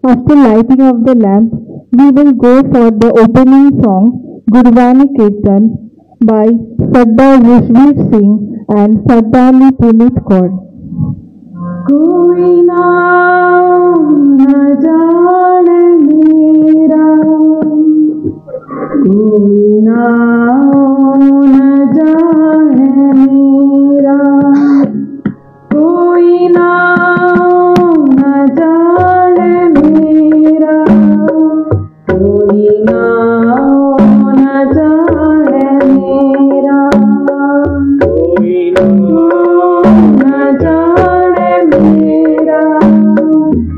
After lighting of the lamp, we will go for the opening song Gurbani Kirtan by Sardar Rishbir Singh and Sardali Puneet Kaur. कोई नाम न जाने मेरा, कोई नाम न जाने मेरा, कोई नाम न जाने मेरा, कोई नाम न जाने मेरा, कोई नाम न जाने मेरा,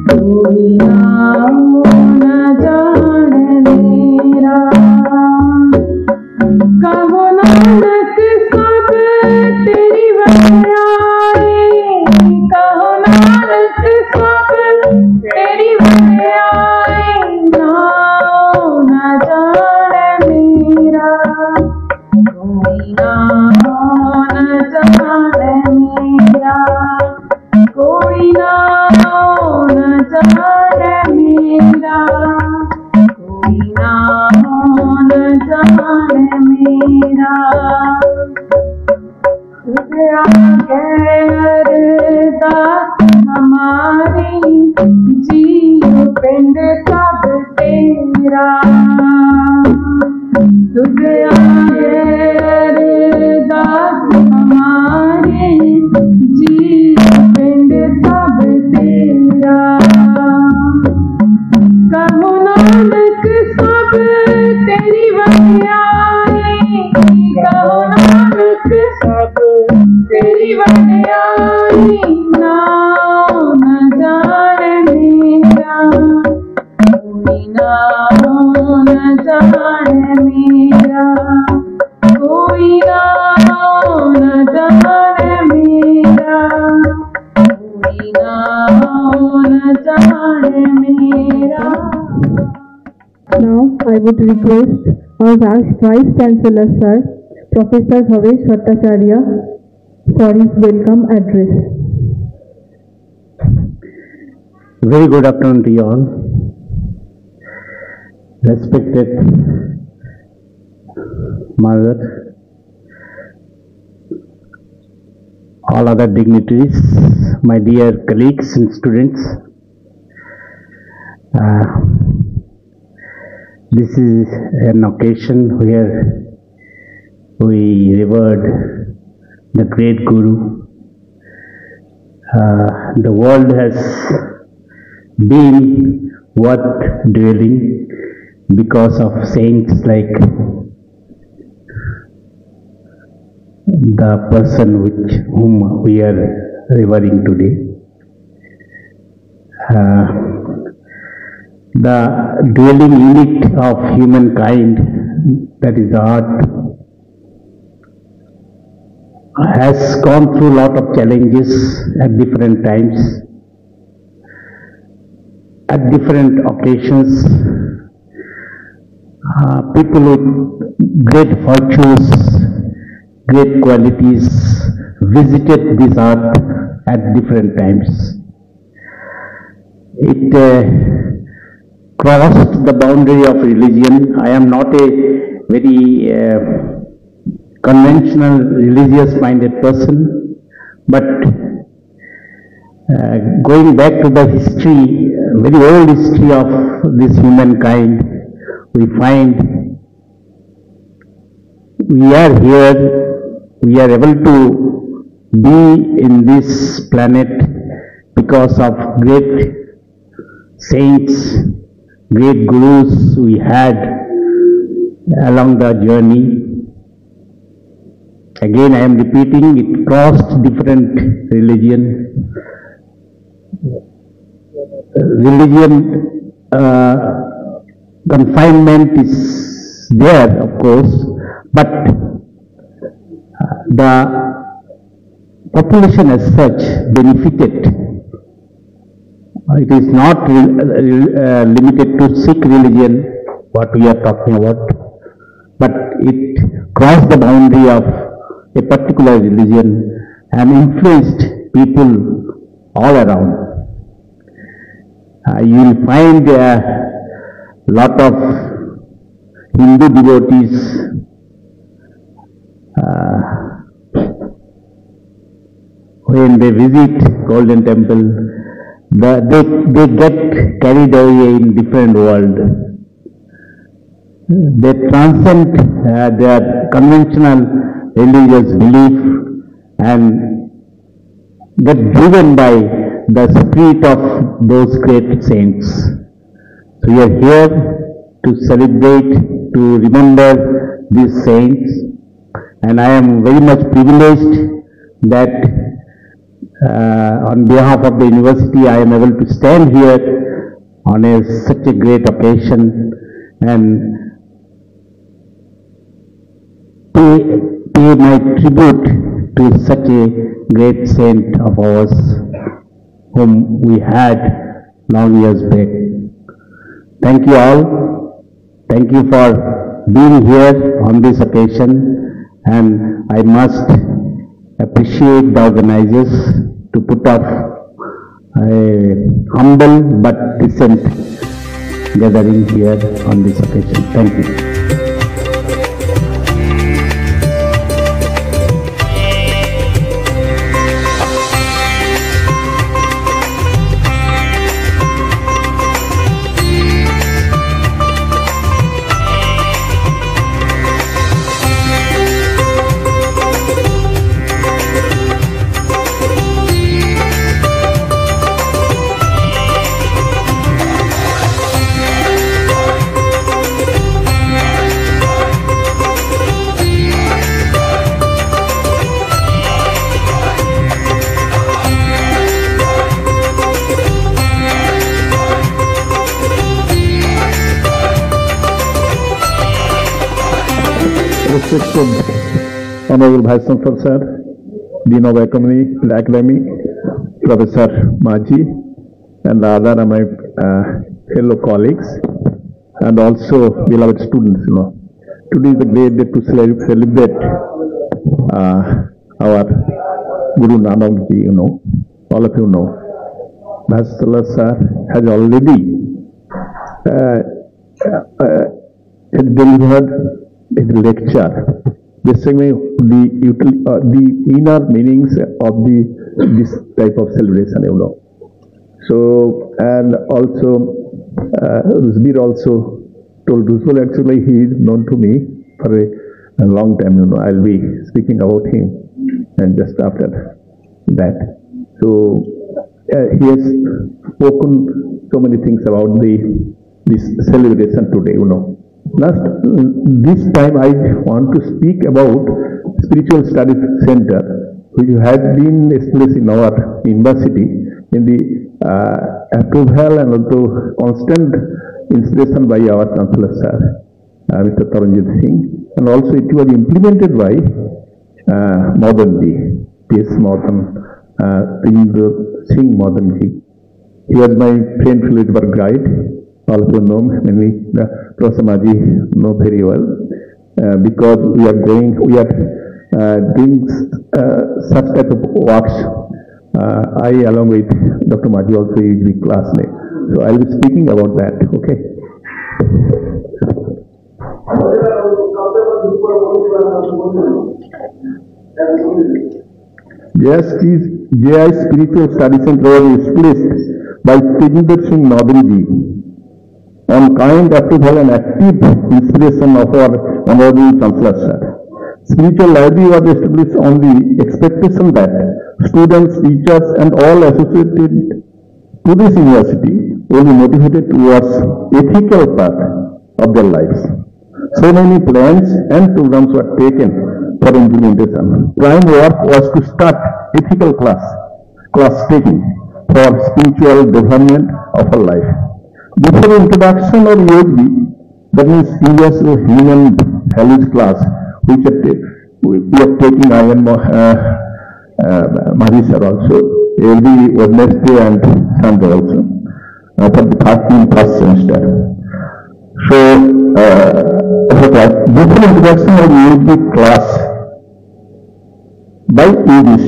कोई नाम न जाने मेरा। कहो नानक सब तेरी बड़ाई, कहो नानक सब तेरी बड़ाई, नाम न जाने मेरा, कोई नाम न जाने मेरा, कोई नाम न जाने मेरा, कोई नाम न जाने मेरा। तुझे आगे अरदास हमारी, जीव पिंड सब तेरा, तुझे आगे अरदास हमारी, जीव पिंड सब तेरा। कहो नानक सब तेरी बड़ाई, कहो नानक सब तेरी बड़ाई, नाम न जाने मेरा, कोई नाम न जाने मेरा, कोई नाम न जाने मेरा, कोई नाम न जाने मेरा। Now I would request our Vice Chancellor Sir, Professor Bhavesh Bhattacharya, for his welcome address. Very good afternoon to you all. Respected Mother, all other dignitaries, my dear colleagues and students. This is an occasion where we revered the great Guru. The world has been worth dwelling because of saints like the person whom we are revering today. The dwelling unit of humankind, that is the earth, has gone through a lot of challenges at different times, at different occasions. People with great virtues, great qualities visited this earth at different times. It crossed the boundary of religion. I am not a very conventional religious minded person, but going back to the history, very old history of this humankind, we find we are here, we are able to be in this planet because of great saints, great gurus we had along the journey. Again, I am repeating, it crossed different religion. Religion confinement is there, of course, but the population as such benefited. It is not limited to Sikh religion, what we are talking about, but it crossed the boundary of a particular religion and influenced people all around. You will find a lot of Hindu devotees when they visit Golden Temple, they get carried away in different world. They transcend their conventional religious belief and get driven by the spirit of those great saints. So we are here to celebrate, to remember these saints, and I am very much privileged that on behalf of the university I am able to stand here on such a great occasion and pay my tribute to such a great saint of ours whom we had long years back. Thank you all. Thank you for being here on this occasion, and I must appreciate the organizers to put up a humble but decent gathering here on this occasion. Thank you. Respected Honorable Vice Chancellor Sir, Dean of Academy, Professor Maji, and other my fellow colleagues, and also beloved students. Today is a great day to celebrate our Guru Nanak Ji. All of you know, Vice Chancellor Sir has already delivered his lecture, basically the inner meanings of this type of celebration, So, and also Rusbir also told Rusbir, actually he is known to me for a long time, I'll be speaking about him and just after that. So he has spoken so many things about this celebration today, This time I want to speak about Spiritual Studies Center, which had been established in our university in the approval and also constant inspiration by our Chancellor Sir, Mr. Taranjit Singh, and also it was implemented by Madan Ji, P.S. Madan, Singh Madan Ji. He was my friend, philosopher guide. Also know many Professor Maji know very well because we are doing such type of works. I along with Dr. Maji also is the classmate, so I will be speaking about that. Okay. Yes, JI Spiritual Studies Center was established by Tejinder Singh Madan Ji on kind approval and active inspiration of our Honorable Chancellor Sir. Spiritual library was established on the expectation that students, teachers and all associated to this university will be motivated towards ethical path of their lives. So many plans and programs were taken for implementation. Prime work was to start ethical class taking for spiritual development of our life. Before introduction of yogi, that means universal human values class, which we are taking I and Mahi sir also, every Wednesday and Sunday also, for the first semester. So, before introduction of yogi class by UGC,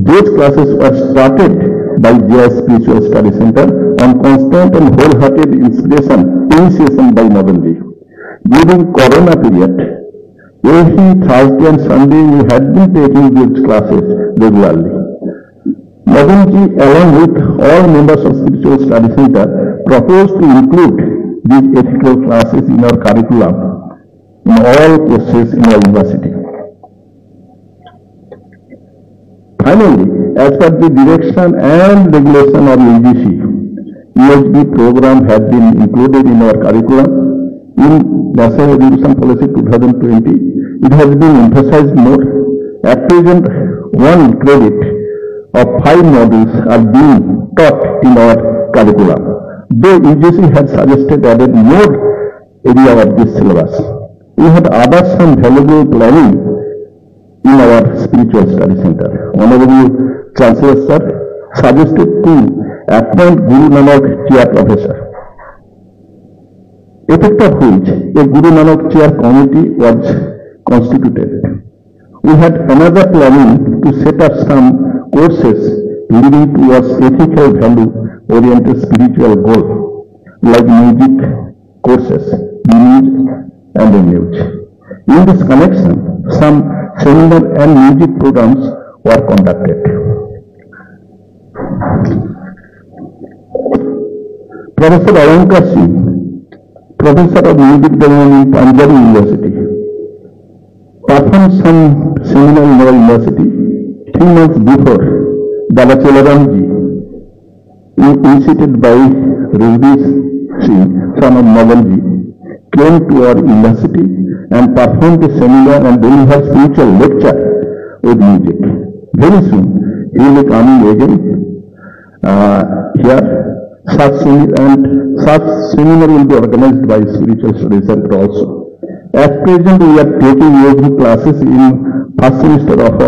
those classes were started by JI Spiritual Study Center on on constant and wholehearted initiation by Madanji. During Corona period, every Thursday and Sunday we had been taking these classes regularly. Madanji, along with all members of Spiritual Study Center, proposed to include these ethical classes in our curriculum in all courses in our university. Finally, as per the direction and regulation of UGC, ESB program has been included in our curriculum. In National Education Policy 2020, it has been emphasized more. At present, 1 credit of 5 modules are being taught in our curriculum, though UGC had suggested added more area of this syllabus. We had other some valuable planning in our Spiritual Study Center. Honorable Chancellor Sir suggested to appoint Guru Nanak Chair Professor, effect of which a Guru Nanak Chair Committee was constituted. We had another planning to set up some courses leading towards ethical value-oriented spiritual goal, like music courses, music and language. In this connection, some seminar and music programs were conducted. Professor Alankar Singh, Professor of Music Development in Punjab University, performed some seminar in our university 3 months before. Dada Chelaramji, initiated by Rajveer Singh, son of Madanji, came to our university and performed a seminar and delivered spiritual lecture with music. Very soon, he will be coming again here. Such seminar will be organized by Spiritual Study Center also. At present, we are taking ESB classes in first semester of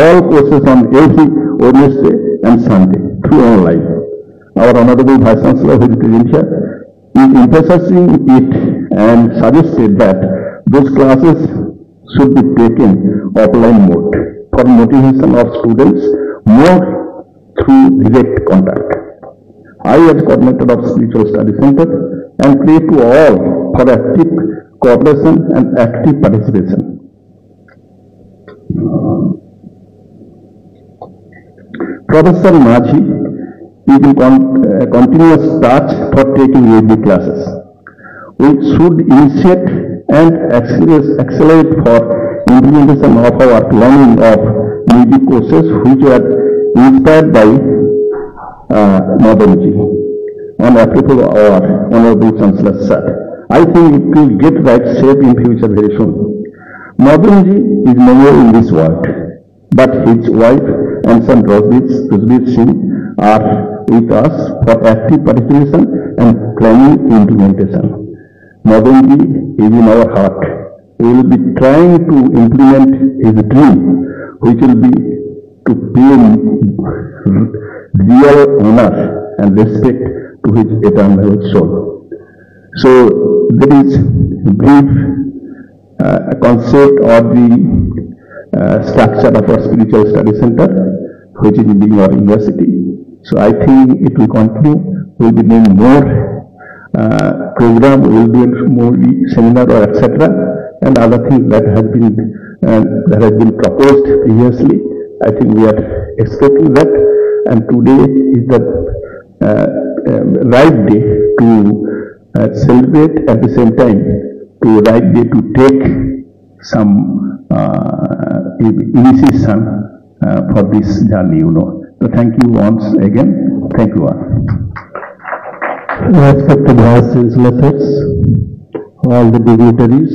all courses on every Wednesday and Sunday through online. Our Honorable Vice Chancellor, who is present here, is emphasizing it and suggested that those classes should be taken offline mode for motivation of students more through direct contact. I, as coordinator of Spiritual Study Center, and pray to all for active cooperation and active participation. Professor Maji is in continuous touch for taking ESB classes. We should initiate and accelerate for implementation of our planning of music courses which are inspired by Madanji on approval of our Honorable Chancellor Sir. I think it will get right shape in future very soon. Madanji is no more in this world, but his wife and son Rajveer Singh are with us for active participation and planning implementation. Madanji is in our heart. We will be trying to implement his dream, which will be to pay real honor and respect to his eternal soul. So there is a brief concept or the structure of our Spiritual Study Center, which is in our university. So I think it will continue. We will be doing more program, we will be doing more seminar or etc. and other things that has been proposed previously. I think we are expecting that. And today is the right day to celebrate, at the same time to right day to take some initiation for this journey, So thank you once again. Thank you all. Respected Vice Chancellors, all the dignitaries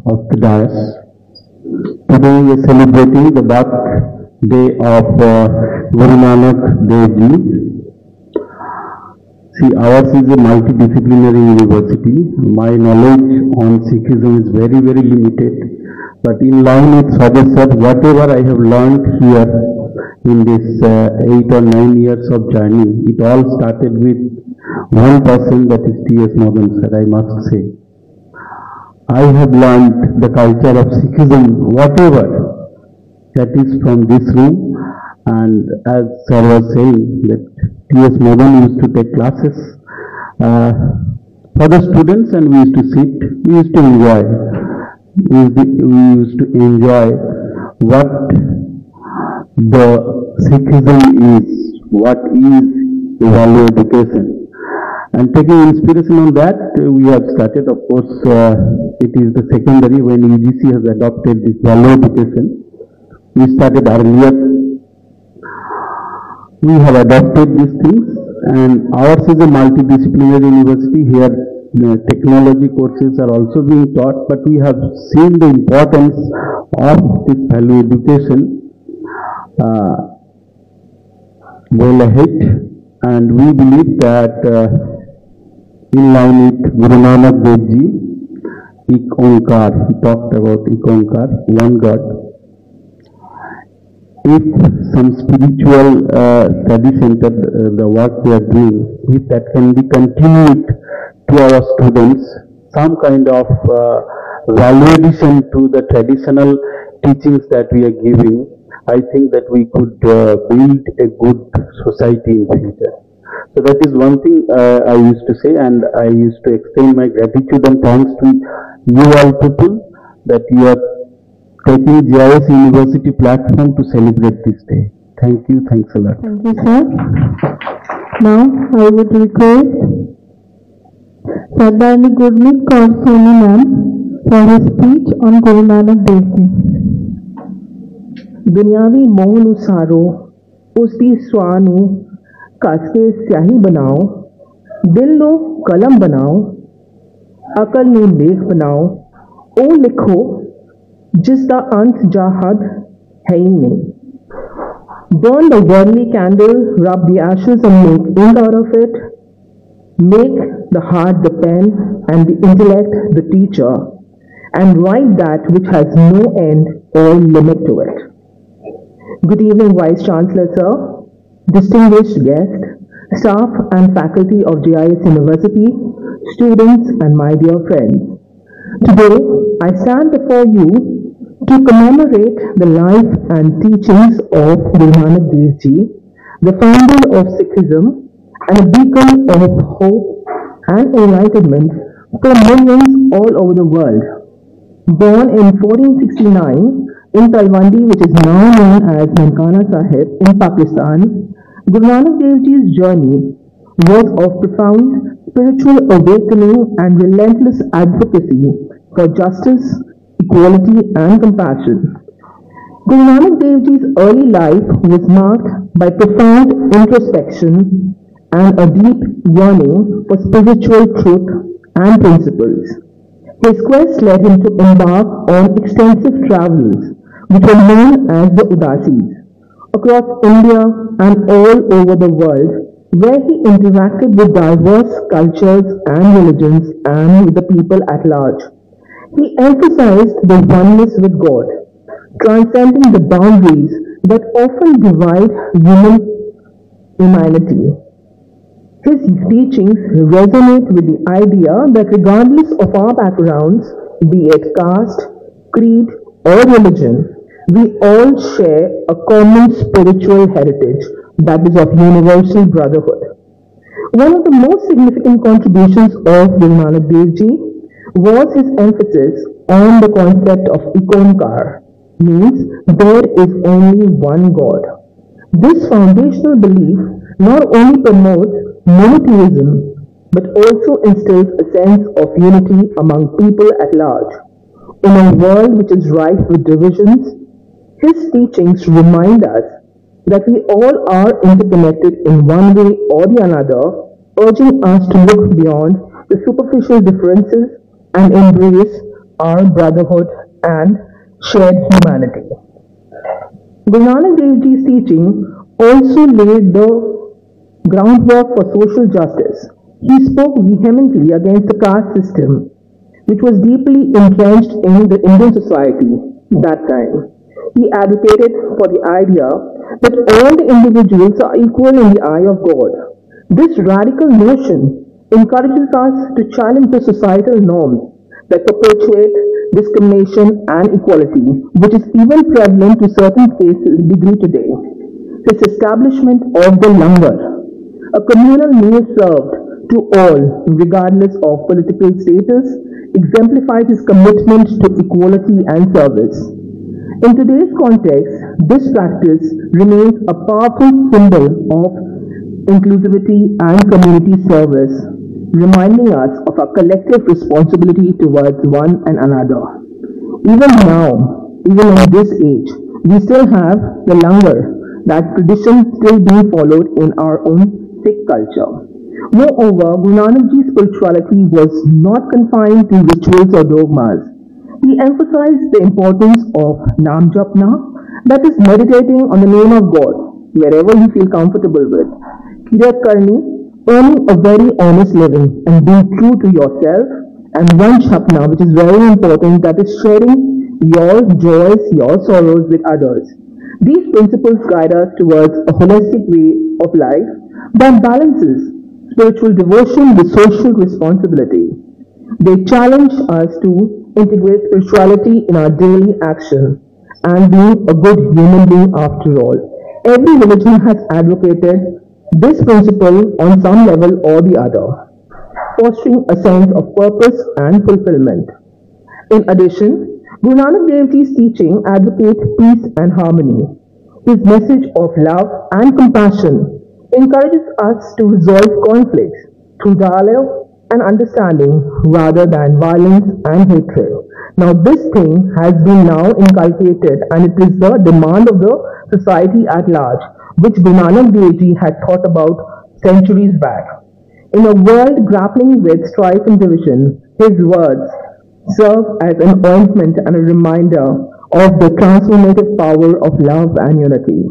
of the dais, today we are celebrating the birthday of Guru Nanak Dev Ji. See, ours is a multidisciplinary university. My knowledge on Sikhism is very, very limited. But in line with Swades sir, whatever I have learned here in this 8 or 9 years of journey, it all started with one person, that is T.S. Madan sir, I must say. I have learned the culture of Sikhism, whatever, that is from this room. And as sir was saying, that T.S. Madan used to take classes uh, for the students, and we used to sit, we used to enjoy. We used to enjoy what the Sikhism is, what is value education. And taking inspiration on that, we have started, of course, it is the secondary when UGC has adopted this value education. We started earlier. We have adopted these things, and ours is a multidisciplinary university. Here, technology courses are also being taught, but we have seen the importance of this value education well ahead, and we believe that in line with Guru Nanak Dev Ji, Ik Onkar, he talked about Ik Onkar, one God. If some spiritual study center, the work we are doing, if that can be continued to our students, some kind of value addition to the traditional teachings that we are giving, I think that we could build a good society in future. So that is one thing I used to say, and I used to extend my gratitude and thanks to you all people that you are taking GIS University platform to celebrate this day. Thank you. Thanks a lot. Thank you, sir. Now, I would request Sardarni Gurmeet Kaur Soni ma'am for his speech on Guru Nanak Dev Ji. ਦੁਨਿਆਵੀ ਮੋਹ ਨੂੰ ਸਾਰੋ, ਉਸ ਦੀ ਸੁਆਹ ਨੂੰ ਕੱਸ ਕੇ ਸਿਆਹੀ ਬਣਾਓ, ਦਿਲ ਨੂੰ ਕਲਮ ਬਣਾਓ, ਅਕਲ ਨੂੰ ਲੇਖ ਬਣਾਓ, ਉਹ ਲਿਖੋ ਜਿਸ ਦਾ ਅੰਤ ਜਾਂ ਹੱਦ ਹੈ ਹੀ ਨਹੀਂ. Burn the worldly candle, rub the ashes and make ink out of it. Make the heart the pen and the intellect the teacher, and write that which has no end or limit to it. Good evening, Vice Chancellor Sir, distinguished guests, staff and faculty of GIS University, students and my dear friends. Today, I stand before you to commemorate the life and teachings of Guru Nanak Dev Ji, the founder of Sikhism and a beacon of hope and enlightenment for millions all over the world. Born in 1469 in Talwandi, which is now known as Nankana Sahib in Pakistan, Guru Nanak Dev Ji's journey was of profound spiritual awakening and relentless advocacy for justice, equality and compassion. Guru Nanak Dev Ji's early life was marked by profound introspection and a deep yearning for spiritual truth and principles. His quest led him to embark on extensive travels, which were known as the Udasis, across India and all over the world, where he interacted with diverse cultures and religions and with the people at large. He emphasized the oneness with God, transcending the boundaries that often divide humanity. His teachings resonate with the idea that regardless of our backgrounds, be it caste, creed, or religion, we all share a common spiritual heritage that is of universal brotherhood. One of the most significant contributions of Guru Nanak Dev Ji was his emphasis on the concept of Ikonkar, means there is only one God. This foundational belief not only promotes monotheism but also instills a sense of unity among people at large. In a world which is rife with divisions, his teachings remind us that we all are interconnected in one way or the other, urging us to look beyond the superficial differences and embrace our brotherhood and shared humanity. Guru Nanak Dev Ji's teaching also laid the groundwork for social justice. He spoke vehemently against the caste system, which was deeply entrenched in the Indian society that time. He advocated for the idea that all the individuals are equal in the eye of God. This radical notion encourages us to challenge the societal norms that perpetuate discrimination and equality, which is even prevalent to certain degree today. His establishment of the langar, a communal meal served to all, regardless of political status, exemplifies his commitment to equality and service. In today's context, this practice remains a powerful symbol of inclusivity and community service, reminding us of our collective responsibility towards one and another. Even now, even in this age, we still have the langar, that tradition still being followed in our own Sikh culture. Moreover, Guru Nanak Ji's spirituality was not confined to rituals or dogmas. He emphasized the importance of Nam Japna, that is meditating on the name of God, wherever you feel comfortable with. Kirat Karni, earning a very honest living and being true to yourself, and one Chapna, which is very important, that is sharing your joys, your sorrows with others. These principles guide us towards a holistic way of life that balances spiritual devotion with social responsibility. They challenge us to integrate spirituality in our daily action and being a good human being after all. Every religion has advocated this principle on some level or the other, fostering a sense of purpose and fulfillment. In addition, Guru Nanak Dev Ji's teaching advocates peace and harmony. His message of love and compassion encourages us to resolve conflicts through dialogue and understanding rather than violence and hatred. Now this thing has been now inculcated, and it is the demand of the society at large, which Guru Nanak Dev Ji had thought about centuries back. In a world grappling with strife and division, his words serve as an ointment and a reminder of the transformative power of love and unity.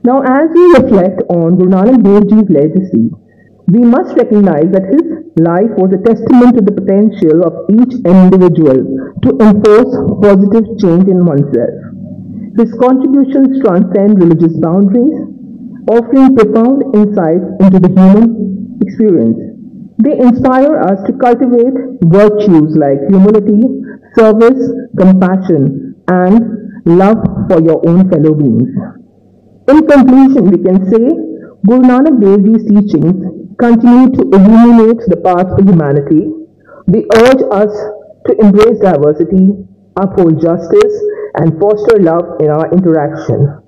Now, as we reflect on Guru Nanak Dev Ji's legacy, we must recognize that his life was a testament to the potential of each individual to enforce positive change in oneself. His contributions transcend religious boundaries, offering profound insights into the human experience. They inspire us to cultivate virtues like humility, service, compassion, and love for your own fellow beings. In conclusion, we can say Guru Nanak Dev Ji's teachings continue to illuminate the path for humanity. They urge us to embrace diversity, uphold justice, and foster love in our interaction.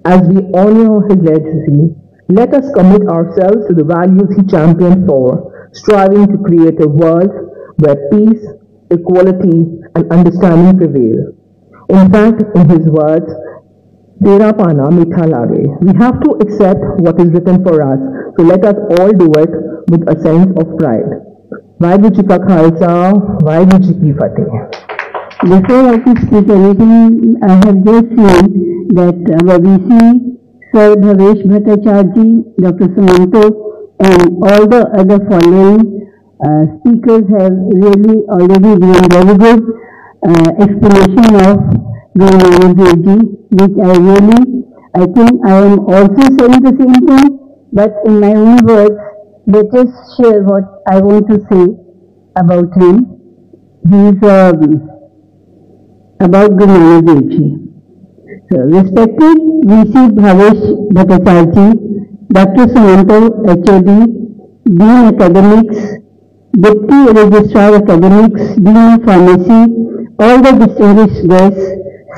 As we honor his legacy, let us commit ourselves to the values he championed for, striving to create a world where peace, equality, and understanding prevail. In fact, in his words, Tera Pana Mitha Lage, we have to accept what is written for us, so let us all do it with a sense of pride. Vaheguru Ji Ka Khalsa, Vaheguru Ji Ki Fateh. Before I could speak anything, I have just seen that our VC, Sir Bhavesh Bhattacharya, Dr. Sumanto, and all the other following speakers have really already given very good explanation of Guru Nanak Dev Ji, which I think I am also saying the same thing, but in my own words, let us share what I want to say about him. He is about Guru Nanak Dev Ji. So, respected VC Bhavesh Bhattacharya, Dr. Sumanto, HOD, Dean Academics, Deputy Registrar Academics, Dean of Pharmacy, all the distinguished guests,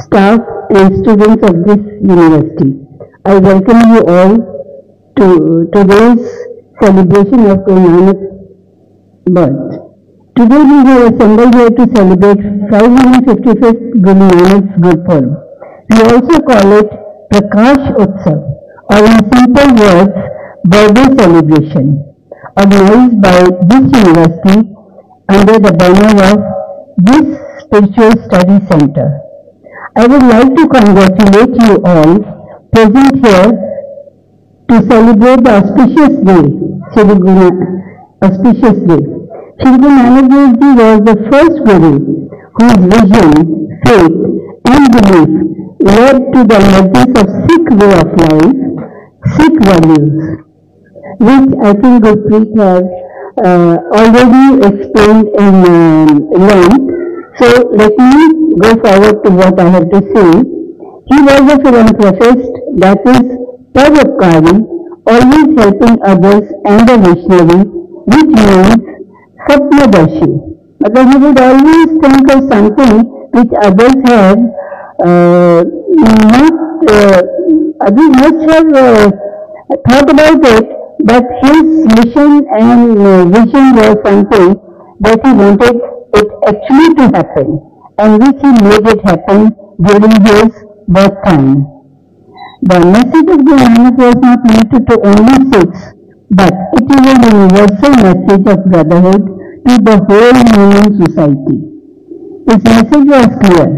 staff and students of this university. I welcome you all to today's celebration of Guru Nanak's birth. Today we have assembled here to celebrate 555th Guru Nanak's Gurpurab. We also call it Prakash Utsav, or in simple words, birthday celebration, organized by this university under the banner of this Spiritual Study Center. I would like to congratulate you all present here to celebrate the auspicious day, Shri Guru Nanak Dev Ji was the first Guru whose vision, faith and belief led to the emergence of Sikh way of life, Sikh values, which I think Gurpreet has already explained in length. So let me go forward to what I have to say. He was a philanthropist, that is, Paropkari, always helping others, and a missionary, which means Sapnadashi. But he would always think of something which others have others must have thought about it, but his mission and vision was something that he wanted it actually to happen, and which he made it happen during his birth time. The message of Guru Nanak was not limited to only Sikhs, but it is a universal message of brotherhood to the whole human society. His message was clear.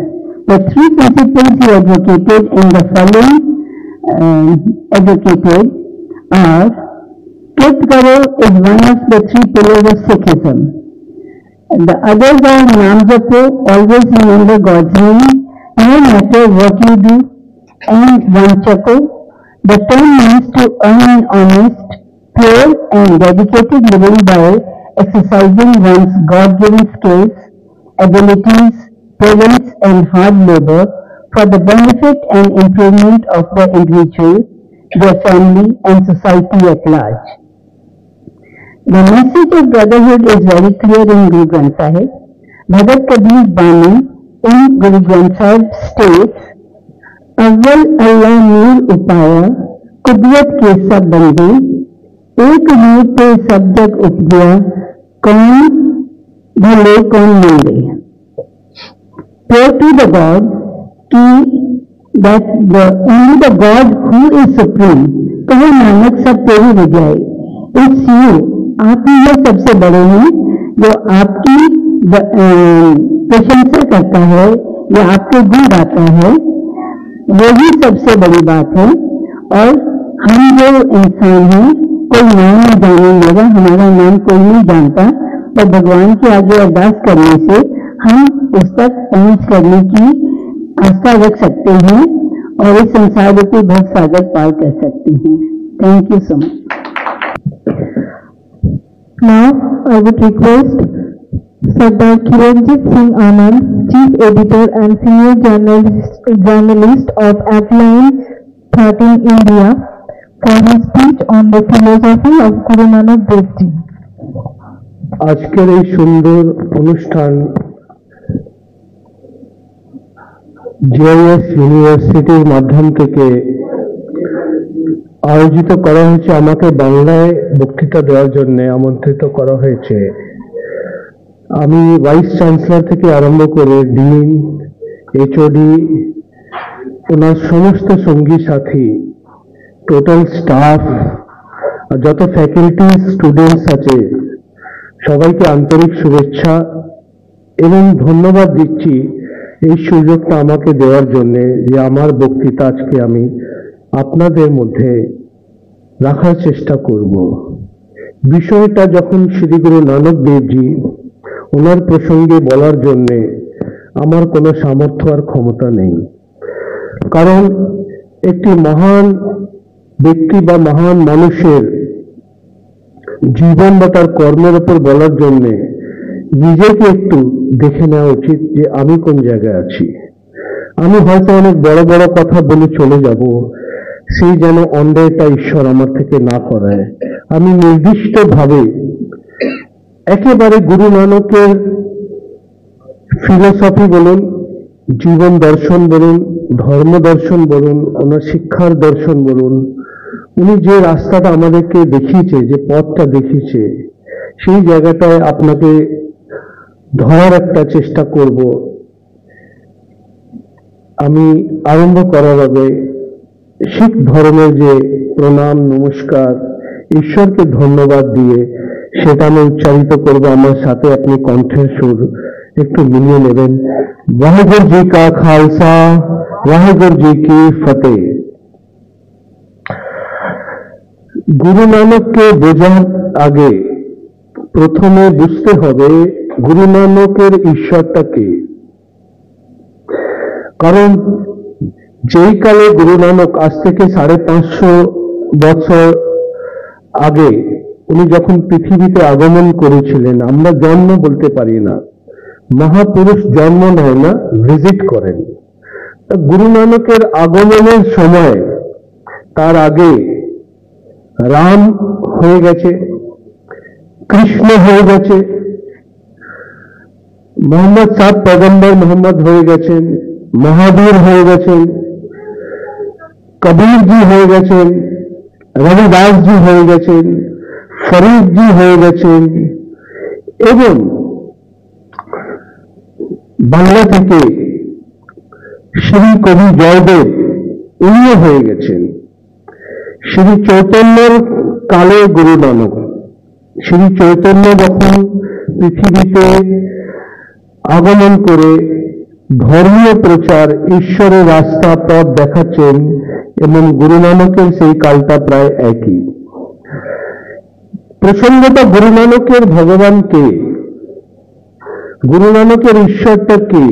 The three principles he advocated in the following are: Krit Karo is one of the three pillars of Sikhism. The others are Naam Japo, always remember God's name, no matter what you do, and Vanchako. The term means to earn an honest, pure and dedicated living by exercising one's God-given skills, abilities, talents and hard labor for the benefit and improvement of the individual, their family and society at large. The message of brotherhood is very clear in Guru Granth Sahib. Bhagat Kabir's Bani in Guru Granth Sahib states, अव्वल अल्लाह नूर उपाया कुदरत के सब बंदे एक नूर पे सब जग उपजया कौन भले कौन मंदे. Pray to the God that only the God who is supreme. कहो नानक सब तेरी विजय. It's you. आप ही ये सबसे बड़े हैं जो आपकी प्रशंसा करता है या आपके गुण गाता है. वही सबसे बड़ी बात है. और हम जो इंसान हैं, कोई नाम नहीं जाने लगा, हमारा नाम कोई नहीं जानता, पर भगवान के आगे अरदास करने से हम उस तक पहुंच करने की आस्था रख सकते हैं और इस संसार रूपी भव सागर पार कर सकते हैं. Thank you so much. Now I would request Sardar Kiranjit Singh Anand, Chief Editor and Senior Journalist of Outline 13 India, for his speech on the philosophy of Guru Nanak Dev Ji. আজকের এই সুন্দর অনুষ্ঠান JS ইউনিভার্সিটির মাধ্যম থেকে আয়োজিত করা হয়েছে. আমাকে বাংলায় বক্তৃতা দেওয়ার জন্য আমন্ত্রিত করা হয়েছে. আমি ভাইস চ্যান্সেলর থেকে আরম্ভ করে ডিন, এইচওডি, ওনার সমস্ত সঙ্গী সাথী, টোটাল স্টাফ, যত ফ্যাকাল্টি, স্টুডেন্টস আছে, সবাইকে আন্তরিক শুভেচ্ছা এবং ধন্যবাদ দিচ্ছি এই সুযোগটা আমাকে দেওয়ার জন্য, যে আমার বক্তৃতা আজকে আমি আপনাদের মধ্যে রাখার চেষ্টা করব. বিষয়টা যখন শ্রী গুরু নানক দেবজি ওনার প্রসঙ্গে বলার জন্য আমার কোনো সামর্থ্য আর ক্ষমতা নেই, কারণ একটি মহান ব্যক্তি বা মহান মানুষের জীবন বা তার কর্মের উপর বলার জন্য নিজেকে একটু দেখে নেওয়া উচিত যে আমি কোন জায়গায় আছি. আমি হয়তো অনেক বড় বড় কথা বলে চলে যাব, সেই যেন অন্যায়টা ঈশ্বর আমার থেকে না করায়. আমি নির্দিষ্টভাবে একেবারে গুরু নানকের ফিলোসফি বলুন, জীবন দর্শন বলুন, ধর্ম দর্শন বলুন, ওনার শিক্ষার দর্শন বলুন, উনি যে রাস্তাটা আমাদেরকে দেখিয়েছে, যে পথটা দেখিয়েছে, সেই জায়গাটায় আপনাকে ধরার একটা চেষ্টা করব. আমি আরম্ভ করার আগে শিখ ধর্মের যে প্রণাম, নমস্কার, ঈশ্বরকে ধন্যবাদ দিয়ে সেটা আমি উচ্চারিত করব. আমার সাথে আপনি কণ্ঠের সুর একটু মিলিয়ে নেবেন. वाहिगुरु जी का खालसा, वाहिगुरु जी की फतेह. গুরু নানককে বোঝার আগে প্রথমে বুঝতে হবে গুরু নানকের ঈশ্বরটাকে. কারণ যেই কালে গুরু নানক আজ থেকে 550 বছর আগে উনি যখন পৃথিবীতে আগমন করেছিলেন, আমরা জন্ম বলতে পারি না, মহাপুরুষ জন্ম নেয় না, ভিজিট করেন. গুরু নানকের আগমনের সময় তার আগে রাম হয়ে গেছে, কৃষ্ণ হয়ে গেছে, মোহাম্মদ সাত পয়গম্বর মোহাম্মদ হয়ে গেছেন, মহাবীর হয়ে গেছেন, কবিরজি হয়ে গেছেন, রবিদাসজি হয়ে গেছেন, ফরিদজি হয়ে গেছেন, এবং বাংলা থেকে শ্রী কবি জয়দেব উনিও হয়ে গেছেন। শ্রী চৈতন্যর কালে গুরু নানক, শ্রী চৈতন্য যখন পৃথিবীতে আগমন করে ধর্মীয় প্রচার, ঈশ্বরের রাস্তা পথ দেখাচ্ছেন, এবং গুরু নানকের সেই কালটা প্রায় একই। প্রসঙ্গত গুরু নানকের ভগবান কে, গুরু নানকের ঈশ্বরটা কে,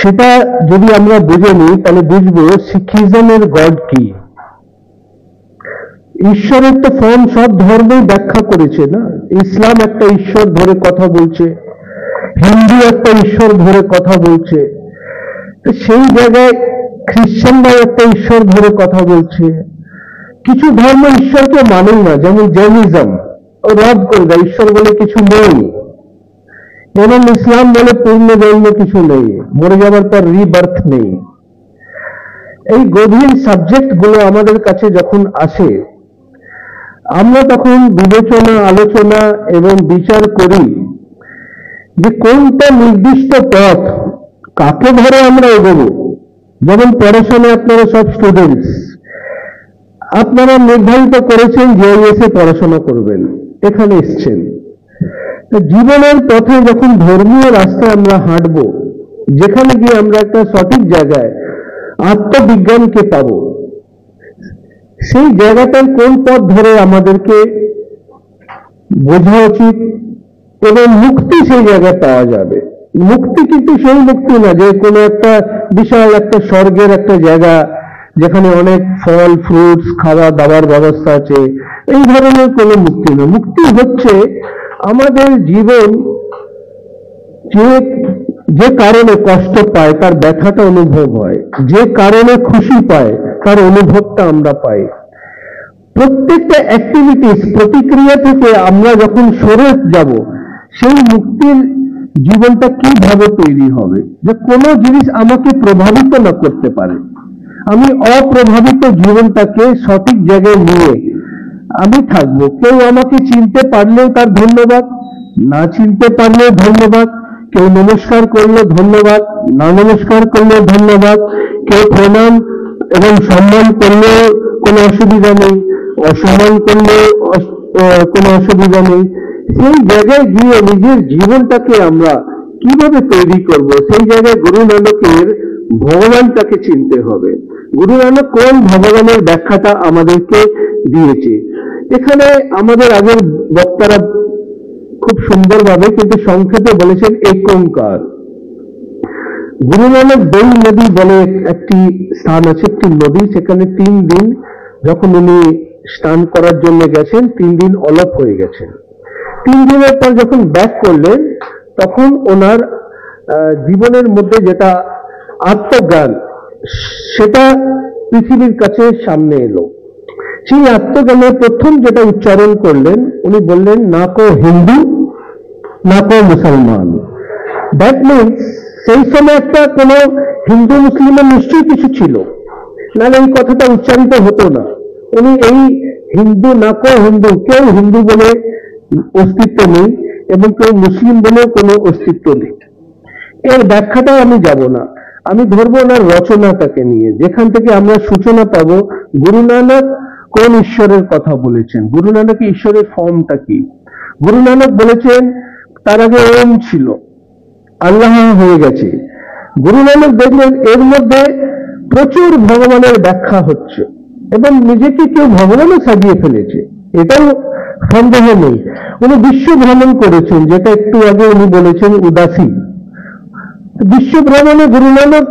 সেটা যদি আমরা বুঝে নিই তাহলে বুঝবো শিখিজমের গড কি। ঈশ্বরের তো ফর্ম সব ধর্মেই ব্যাখ্যা করেছে না। ইসলাম একটা ঈশ্বর ধরে কথা বলছে, হিন্দু একটা ঈশ্বর ধরে কথা বলছে, সেই জায়গায় খ্রিস্টানরাও একটা ঈশ্বর ধরে কথা বলছে। কিছু ধর্ম ঈশ্বরকে মানেই না, যেমন জৈনিজম, ও রদ করে দেয় ঈশ্বর বলে কিছু নেই, এবং ইসলাম বলে পূর্ণ জন্ম কিছু নেই, মরে যাওয়ার পর রিবার্থ নেই। এই গভীর সাবজেক্ট গুলো আমাদের কাছে যখন আসে, আমরা তখন বিবেচনা, আলোচনা এবং বিচার করি যে কোনটা নির্দিষ্ট পথ, কাকে ধরে আমরা এগোবো। যেমন পড়াশোনায় আপনারা সব স্টুডেন্টস, আপনারা নির্ধারিত করেছেন জেআইএসে পড়াশোনা করবেন, এখানে এসছেন। জীবনের পথে যখন ধর্মীয় রাস্তায় আমরা হাঁটবো, যেখানে গিয়ে আমরা একটা সঠিক জায়গায় আত্মবিজ্ঞানকে পাবো, সেই জায়গাটার কোন পথ ধরে আমাদেরকে বোঝা উচিত, এবং মুক্তি সেই জায়গায় পাওয়া যাবে। মুক্তি কিন্তু সেই মুক্তি না যে কোনো একটা বিশাল একটা স্বর্গের একটা জায়গা যেখানে অনেক ফল ফ্রুটস খাওয়া দাওয়ার ব্যবস্থা আছে, এই ধরনের কোনো মুক্তি না। মুক্তি হচ্ছে আমাদের জীবন যে কারণে কষ্ট পায় তার ব্যথাটা অনুভব হয়, যে কারণে খুশি পায় তার অনুভবটা আমরা পাই। প্রত্যেকটা অ্যাক্টিভিটিস, প্রতিক্রিয়া থেকে আমরা যখন সরে যাব, সেই মুক্তির জীবনটা কিভাবে তৈরি হবে, যে কোনো জিনিস আমাকে প্রভাবিত না করতে পারে। আমি অপ্রভাবিত জীবনটাকে সঠিক জায়গায় নিয়ে আমি থাকবো। কেউ আমাকে চিনতে পারলেও তার ধন্যবাদ, না চিনতে পারলেও ধন্যবাদ, কেউ নমস্কার করলে ধন্যবাদ, না নমস্কার করলেও ধন্যবাদ, কেউ প্রণাম এবং সম্মান করলেও কোনো অসুবিধা নেই, অসম্মান করলেও কোনো অসুবিধা নেই। সেই জায়গায় গিয়ে নিজের জীবনটাকে আমরা কিভাবে তৈরি করব, সেই জায়গায় গুরু নানকের ভগবানটাকে চিনতে হবে। গুরু নানক কোন ভগবানের ব্যাখ্যাটা আমাদেরকে দিয়েছে, এখানে আমাদের আগের বক্তারা খুব সুন্দরভাবে কিন্তু সংক্ষেপে বলেছেন একঙ্কার। গুরু নানক দই নদী বলে একটি স্থান আছে, একটি নদী, সেখানে 3 দিন যখন উনি স্নান করার জন্য গেছেন, 3 দিন অলপ হয়ে গেছেন। 3 দিনের পর যখন ব্যাক করলেন, তখন ওনার জীবনের মধ্যে যেটা আত্মজ্ঞান, সেটা পৃথিবীর কাছে সামনে এলো। সেই আত্মজ্ঞানের প্রথম যেটা উচ্চারণ করলেন, উনি বললেন, না কো হিন্দু না কো মুসলমান। দ্যাট মিনস সেই সময় একটা কোনো হিন্দু মুসলিমের নিশ্চয়ই কিছু ছিল, নাহলে এই কথাটা উচ্চারিত হতো না। উনি এই হিন্দু না কো হিন্দু, কেউ হিন্দু বলে অস্তিত্ব নেই এবং কেউ মুসলিম বলেও কোনো অস্তিত্ব নেই, এর ব্যাখ্যাটাও আমি যাব না। আমি ধরবো ওনার রচনাটাকে নিয়ে, যেখান থেকে আমরা সূচনা পাবো গুরু নানক কোন ঈশ্বরের কথা বলেছেন, গুরু নানক ঈশ্বরের ফর্মটা কি। গুরু নানক বলেছেন তার আগে ওম ছিল, আল্লাহ হয়ে গেছে। গুরু নানক দেখলেন এর মধ্যে প্রচুর ভগবানের ব্যাখ্যা হচ্ছে এবং নিজেকে কেউ ভগবানও সাজিয়ে ফেলেছে, এটাও সন্দেহ নেই। উনি বিশ্ব ভ্রমণ করেছেন, যেটা একটু আগে উনি বলেছেন উদাসী। বিশ্ব ভ্রমণে গুরু নানক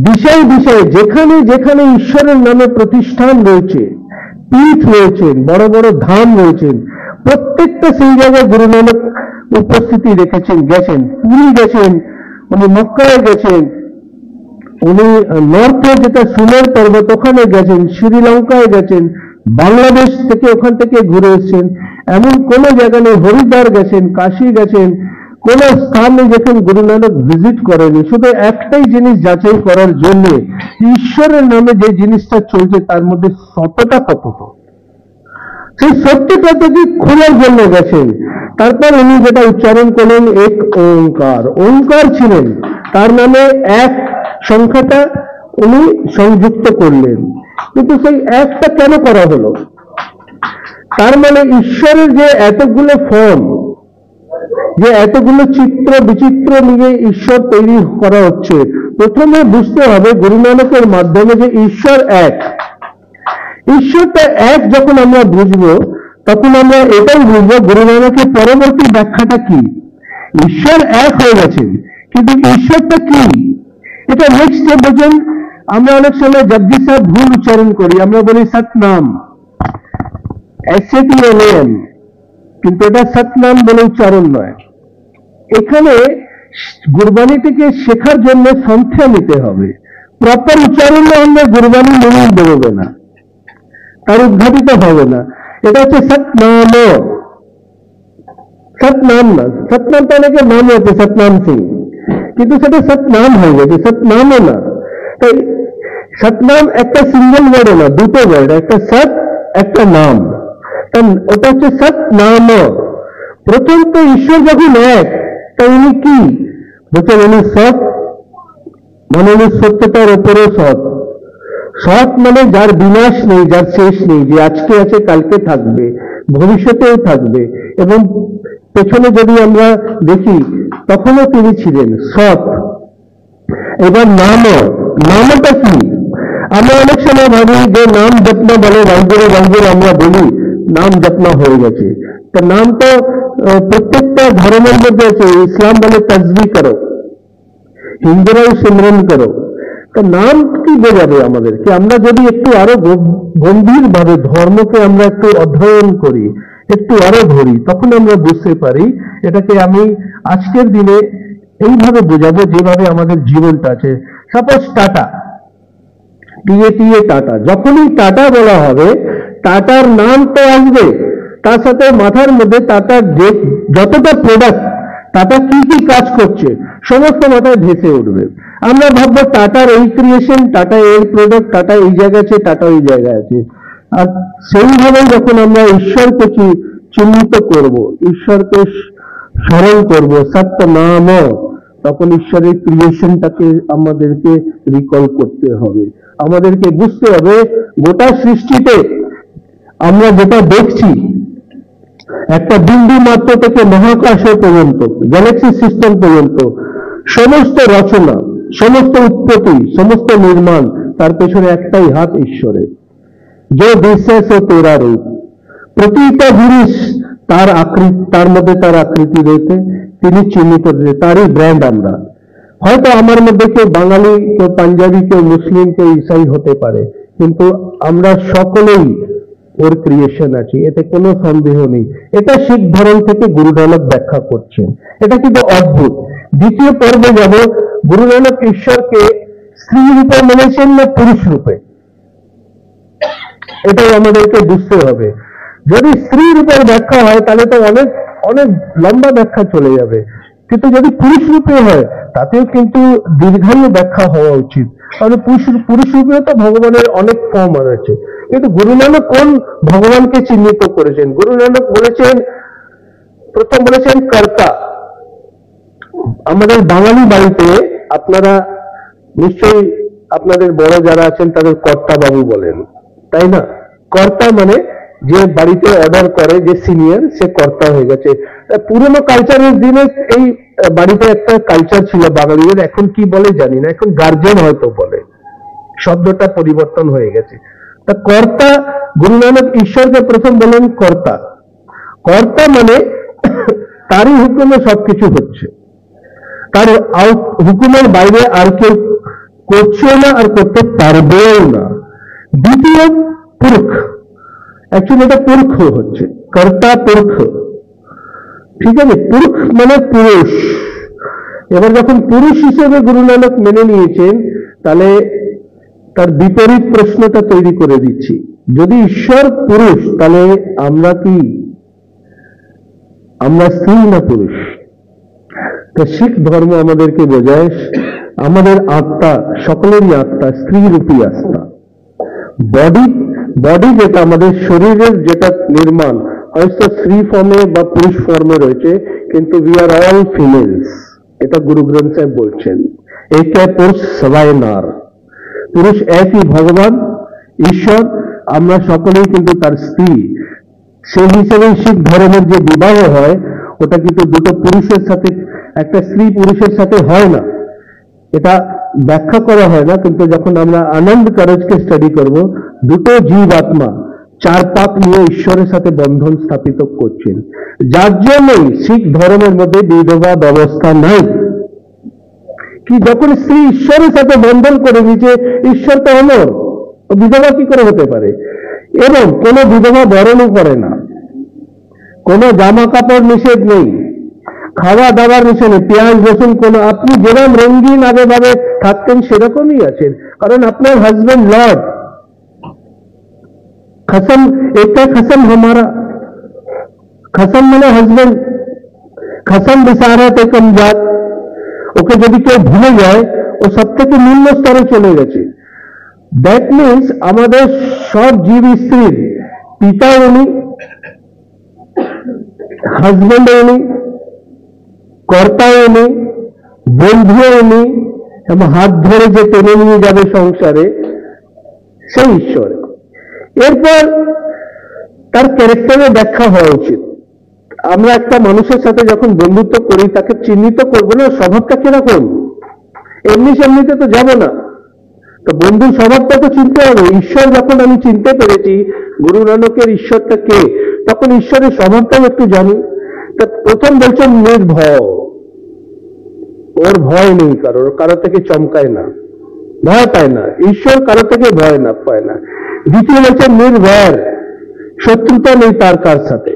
দিশায় দিশায় যেখানে যেখানে ঈশ্বরের নামে প্রতিষ্ঠান রয়েছে, পীঠ রয়েছেন, বড় বড় ধাম রয়েছেন, প্রত্যেকটা সেই জায়গায় গুরু নানক উপস্থিতি রেখেছেন, গেছেন। পুরী গেছেন, উনি মক্কায় গেছেন, উনি নর্থে যেটা সুমের পর্বত ওখানে গেছেন, শ্রীলঙ্কায় গেছেন, বাংলাদেশ থেকে ওখান থেকে ঘুরে এসেছেন, এমন কোন জায়গা নেই, হরিদ্বার গেছেন, কাশী গেছেন, কোন স্থানে যেখানে গুরু নানক ভিজিট করেনি, শুধু একটাই জিনিস যাচাই করার জন্য ঈশ্বরের নামে যে জিনিসটা চলছে তার মধ্যে সততা কতটা, সেই সত্যটাকে খোঁজার জন্য গেছেন। তারপর উনি যেটা উচ্চারণ করলেন এক ওঙ্কার, ওঙ্কার ছিলেন, তার নামে এক সংখ্যাটা উনি সংযুক্ত করলেন। কিন্তু সেই একটা কেন করা হলো? তার মানে ঈশ্বরের যে এতগুলো ফর্ম, যে এতগুলো চিত্র বিচিত্র নিয়ে ঈশ্বর তৈরি করা হচ্ছে, প্রথমে বুঝতে হবে গুরু নানকের মাধ্যমে যে ঈশ্বর এক। ঈশ্বরটা এক যখন আমরা বুঝবো, তখন আমরা এটাই বুঝবো গুরু নানকের পরবর্তী ব্যাখ্যাটা কি। ঈশ্বর এক হয়ে গেছেন, কিন্তু ঈশ্বরটা কি, এটা নেক্সট স্টেপ বোঝেন। আমরা অনেক সময় জপজি সাহেব ভুল উচ্চারণ করি, আমরা বলি সতনাম, SATNAM, কিন্তু এটা সতনাম বলে উচ্চারণ নয়। এখানে গুরবাণীটিকে শেখার জন্য সংখ্যা নিতে হবে, প্রপার উচ্চারণ না হলে গুরবাণী মনে বেরোবে না, তার উদ্ঘাটিত হবে না। এটা হচ্ছে সতনাম, সতনাম না। সতনাম তো অনেকের নাম হচ্ছে সতনাম সিং, কিন্তু সেটা সতনাম হয়ে গেছে, সতনামও না। তাই সতনাম একটা সিঙ্গেল ওয়ার্ড না, দুটো ওয়ার্ড, একটা সৎ একটা নাম, ওটা হচ্ছে সতনাম। প্রথম তো ঈশ্বর যখন এক, তা উনি কি বলছেন? উনি সৎ, মানে উনি সত্যতার ওপরে সৎ। সৎ মানে যার বিনাশ নেই, যার শেষ নেই, যে আজকে আছে কালকে থাকবে, ভবিষ্যতেও থাকবে, এবং পেছনে যদি আমরা দেখি তখনও তিনি ছিলেন সৎ। এবার নামটা কি? আমরা অনেক সময় ভাবি যে নাম জপনা বলে রঞ্জরে রঞ্জরে আমরা বলি নাম জপনা হয়ে গেছে। তো নাম তো প্রত্যেকটা ধর্মের মধ্যে আছে। ইসলাম বলে তসবি করো, হিন্দুরাও সিমরন করো। তো নাম কি বোঝাবে আমাদেরকে? আমরা যদি একটু আরো গম্ভীর ভাবে ধর্মকে আমরা একটু অধ্যয়ন করি, একটু আরো ধরি, তখন আমরা বুঝতে পারি এটাকে আমি আজকের দিনে এইভাবে বোঝাবো যেভাবে আমাদের জীবনটা আছে। সাপোজ টাটা, টাটা, যখনই টাটা বলা হবে টাটার নাম তো আসবে, তার সাথে মাথার মধ্যে টাটার যে যতটা প্রোডাক্ট, টাটা কি কি কাজ করছে সমস্ত মাথায় ভেসে উঠবে। আমরা ভাববো টাটার এই ক্রিয়েশন, টাটা এই প্রোডাক্ট, টাটা এই জায়গায় আছে, টাটা ওই জায়গায় আছে। আর সেইভাবে যখন আমরা ঈশ্বরকে চিহ্নিত করব, ঈশ্বরকে স্মরণ করব সত্য নাম, তখন ঈশ্বরের ক্রিয়েশনটাকে আমাদেরকে রিকল করতে হবে। আমাদেরকে বুঝতে হবে গোটা সৃষ্টিতে আমরা যেটা দেখছি, একটা বিন্দু মাত্র থেকে মহাকাশ পর্যন্ত, গ্যালাক্সি সিস্টেম পর্যন্ত, সমস্ত রচনা, সমস্ত উৎপত্তি, সমস্ত নির্মাণ, তার পেছনে একটাই হাত ঈশ্বরের। যে বিশ্বাস ও তোরা রূপ, প্রতিটা জিনিস তার আকৃতি, তার মধ্যে তার আকৃতি রয়েছে, তিনি চিহ্নিত রয়েছে, তারই ব্র্যান্ড আমরা। হয়তো আমার মধ্যে কেউ বাঙালি, কেউ পাঞ্জাবি, কেউ মুসলিম, কেউ ঈসাই হতে পারে, কিন্তু আমরা সকলেই ওর ক্রিয়েশন আছি, এতে কোনো সন্দেহ নেই। এটা শিখ ধর্ম থেকে গুরু নানক ব্যাখ্যা করছেন। এটা কিন্তু অদ্ভুত। দ্বিতীয় পর্বে যাব, গুরু নানক ঈশ্বরকে স্ত্রী রূপে মেনেছেন না পুরুষ রূপে, এটাই আমাদেরকে বুঝতে হবে। যদি স্ত্রী রূপের ব্যাখ্যা হয় তাহলে তো অনেক অনেক লম্বা ব্যাখ্যা চলে যাবে, কিন্তু যদি পুরুষ রূপে হয় তাতেও কিন্তু দীর্ঘায়ু ব্যাখ্যা হওয়া উচিত। কারণ পুরুষ রূপেও তো ভগবানের অনেক ফর্ম আছে। কিন্তু গুরু নানক কোন ভগবানকে চিহ্নিত করেছেন? গুরু নানক বলেছেন, প্রথম বলেছেন কর্তা। আমাদের বাঙালি বাড়িতে আপনারা নিশ্চয়ই আপনাদের বড় যারা আছেন তাদের কর্তা বাবু বলেন, তাই না? কর্তা মানে যে বাড়িতে অর্ডার করে, যে সিনিয়র, সে কর্তা হয়ে গেছে। পুরোনো কালচারের দিনে এই বাড়িতে একটা কালচার ছিল বাঙালিদের, এখন কি বলে জানি না, এখন গার্জেন হয়তো বলে, শব্দটা পরিবর্তন হয়ে গেছে। তা কর্তা, গুরু নানক ঈশ্বরকে প্রথম বলেন কর্তা। কর্তা মানে তারই হুকুমে সবকিছু হচ্ছে, তার হুকুমের বাইরে আর কেউ করছেও না আর করতে পারবেও না। দ্বিতীয় পুরুষ, অ্যাকচুয়ালি এটা পুরুষ হচ্ছে, কর্তা পুরুষ, ঠিক আছে? পুরুষ মানে পুরুষ। এবার যখন পুরুষ হিসেবে গুরু নানক মেনে নিয়েছেন, তাহলে তার বিপরীত প্রশ্নটা তৈরি করে দিচ্ছি। যদি ঈশ্বর পুরুষ তাহলে আমরা কি, আমরা স্ত্রী না পুরুষ? তো শিখ ধর্ম আমাদেরকে বোঝায় আমাদের আত্মা, সকলেরই আত্মা স্ত্রী রূপী আত্মা। বডি যেটা আমাদের শরীরের যেটা নির্মাণ হয়তো স্ত্রী ফর্মে বা পুরুষ ফর্মে রয়েছে, কিন্তু উই আর অল ফিমেলস, এটা গুরু গ্রন্থ সাহেব বলছেন। একে পুরুষ সবাই নার, পুরুষ একই ভগবান ঈশ্বর, আমরা সকলেই কিন্তু তার স্ত্রী। সেই হিসেবে শিখ ধর্মের যে বিবাহ হয় ওটা কিন্তু দুটো পুরুষের সাথে, একটা স্ত্রী পুরুষের সাথে হয় না, এটা ব্যাখ্যা করা হয় না। কিন্তু যখন আমরা আনন্দ কারজকে স্টাডি করব, দুটো জীব আত্মা চার পাক নিয়ে ঈশ্বরের সাথে বন্ধন স্থাপিত করছেন, যার জন্যই শিখ ধর্মের মধ্যে বিধবা ব্যবস্থা নাই। কি যখন স্ত্রী ঈশ্বরের সাথে বন্ধন করে নিয়েছে, ঈশ্বর তো অমর, বিধবা কি করে হতে পারে? এবং কোন বিধবা বরণও করে না, কোন জামা কাপড় নিষেধ নেই, খাওয়া দাওয়ার নিষেধ নেই, পেঁয়াজ রসুন কোনো, আপনি যেরকম রঙিন আগে ভাবে থাকতেন সেরকমই আছেন, কারণ আপনার হাজবেন্ড লর্ড। খসম, একটা খসম हमारा, খসম মানে হাজবেন্ড, খসম বিসারত একম জাত, ওকে যদি কেউ ভুলে যায় ও সব থেকে নিম্ন স্তরে চলে গেছে। দ্যাট মিনস আমাদের সব জীব স্ত্রীর পিতা উনি, হাজবেন্ড উনি, কর্তা উনি, বন্ধু উনি, এবং হাত ধরে যে টেনে নিয়ে যাবে সংসারে সেই ঈশ্বর। এরপর তার ক্যারেক্টারের ব্যাখ্যা হওয়া উচিত। আমরা একটা মানুষের সাথে যখন বন্ধুত্ব করি তাকে চিহ্নিত করবো না স্বভাবটা কিরকম, এমনি সেমনিতে তো যাবো না, তো বন্ধুর স্বভাবটা তো চিনতে হবে। ঈশ্বর যখন আমি চিনতে পেরেছি গুরু নানকের ঈশ্বরটা কে, তখন ঈশ্বরের স্বভাবটাও একটু জানি। তা প্রথম বলছেন নির্ভয়, ওর ভয় নেই, কারো থেকে চমকায় না, ভয় পায় না, ঈশ্বর কারো থেকে ভয় না পায় না। দ্বিতীয় বলছেন নির্ভয়, শত্রুতা নেই তার কার সাথে,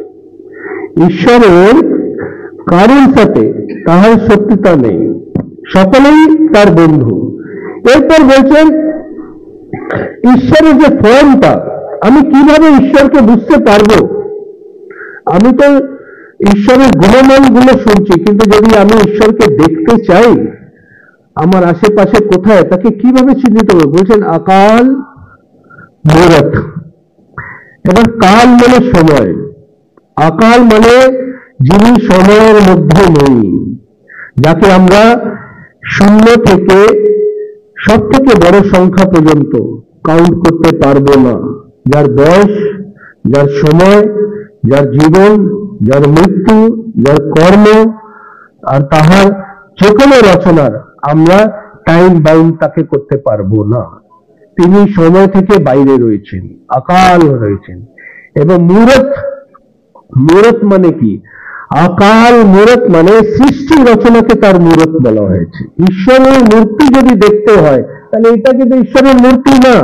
ঈশ্বরের কারোর সাথে তাহার শত্রুতা নেই, সকলেই তার বন্ধু। এরপর বলছেন ঈশ্বরের যে ফর্মটা, আমি কিভাবে ঈশ্বরকে বুঝতে পারবো? আমি তো ঈশ্বরের গুণমান গুলো শুনছি, কিন্তু যদি আমি ঈশ্বরকে দেখতে চাই আমার আশেপাশে কোথায়, তাকে কিভাবে চিহ্নিত করবো? বলছেন আকাল মূরত। এবার কাল মানে সময়, আকাল মানে যিনি সময়ের মধ্যে নেই, যাকে আমরা শূন্য থেকে সব থেকে বড় সংখ্যা পর্যন্ত কাউন্ট করতে পারবো না, যার বয়স, যার সময়, যার জীবন, যার মৃত্যু, যার কর্ম, আর তাহার যে কোনো রচনার আমরা টাইম বাউন্ড তাকে করতে পারবো না। তিনি সময় থেকে বাইরে রয়েছেন, আকাল রয়েছেন। এবং মূরত, মূরত মানে কি? আকাল মূরত মানে সৃষ্টি রচনাকে তার মূরত বলা হয়েছে। ঈশ্বরের মূর্তি যদি দেখতে হয় তাহলে এটা কিন্তু ঈশ্বরের মূর্তি না।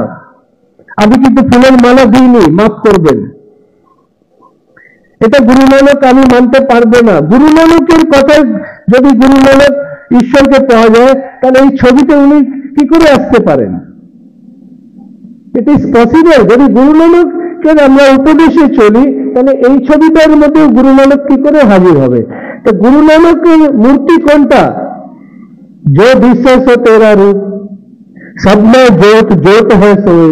আমি কিন্তু ফুলের মালা দিইনি, মাফ করবেন, এটা গুরু নানক আমি মানতে পারবো না। গুরু নানকের কথায় যদি গুরু নানক ঈশ্বরকে পাওয়া যায় তাহলে এই ছবিতে উনি কি করে আসতে পারেন? It is possible. যদি গুরু নানককে আমরা উপদেশে চলি তাহলে এই ছবিটার মধ্যে গুরু নানক কি করে হাজির হবে? তো গুরু নানকের মূর্তি কোনটা? जो दिशा सो तेरा रूप, सब में ज्योत ज्योत है सोए,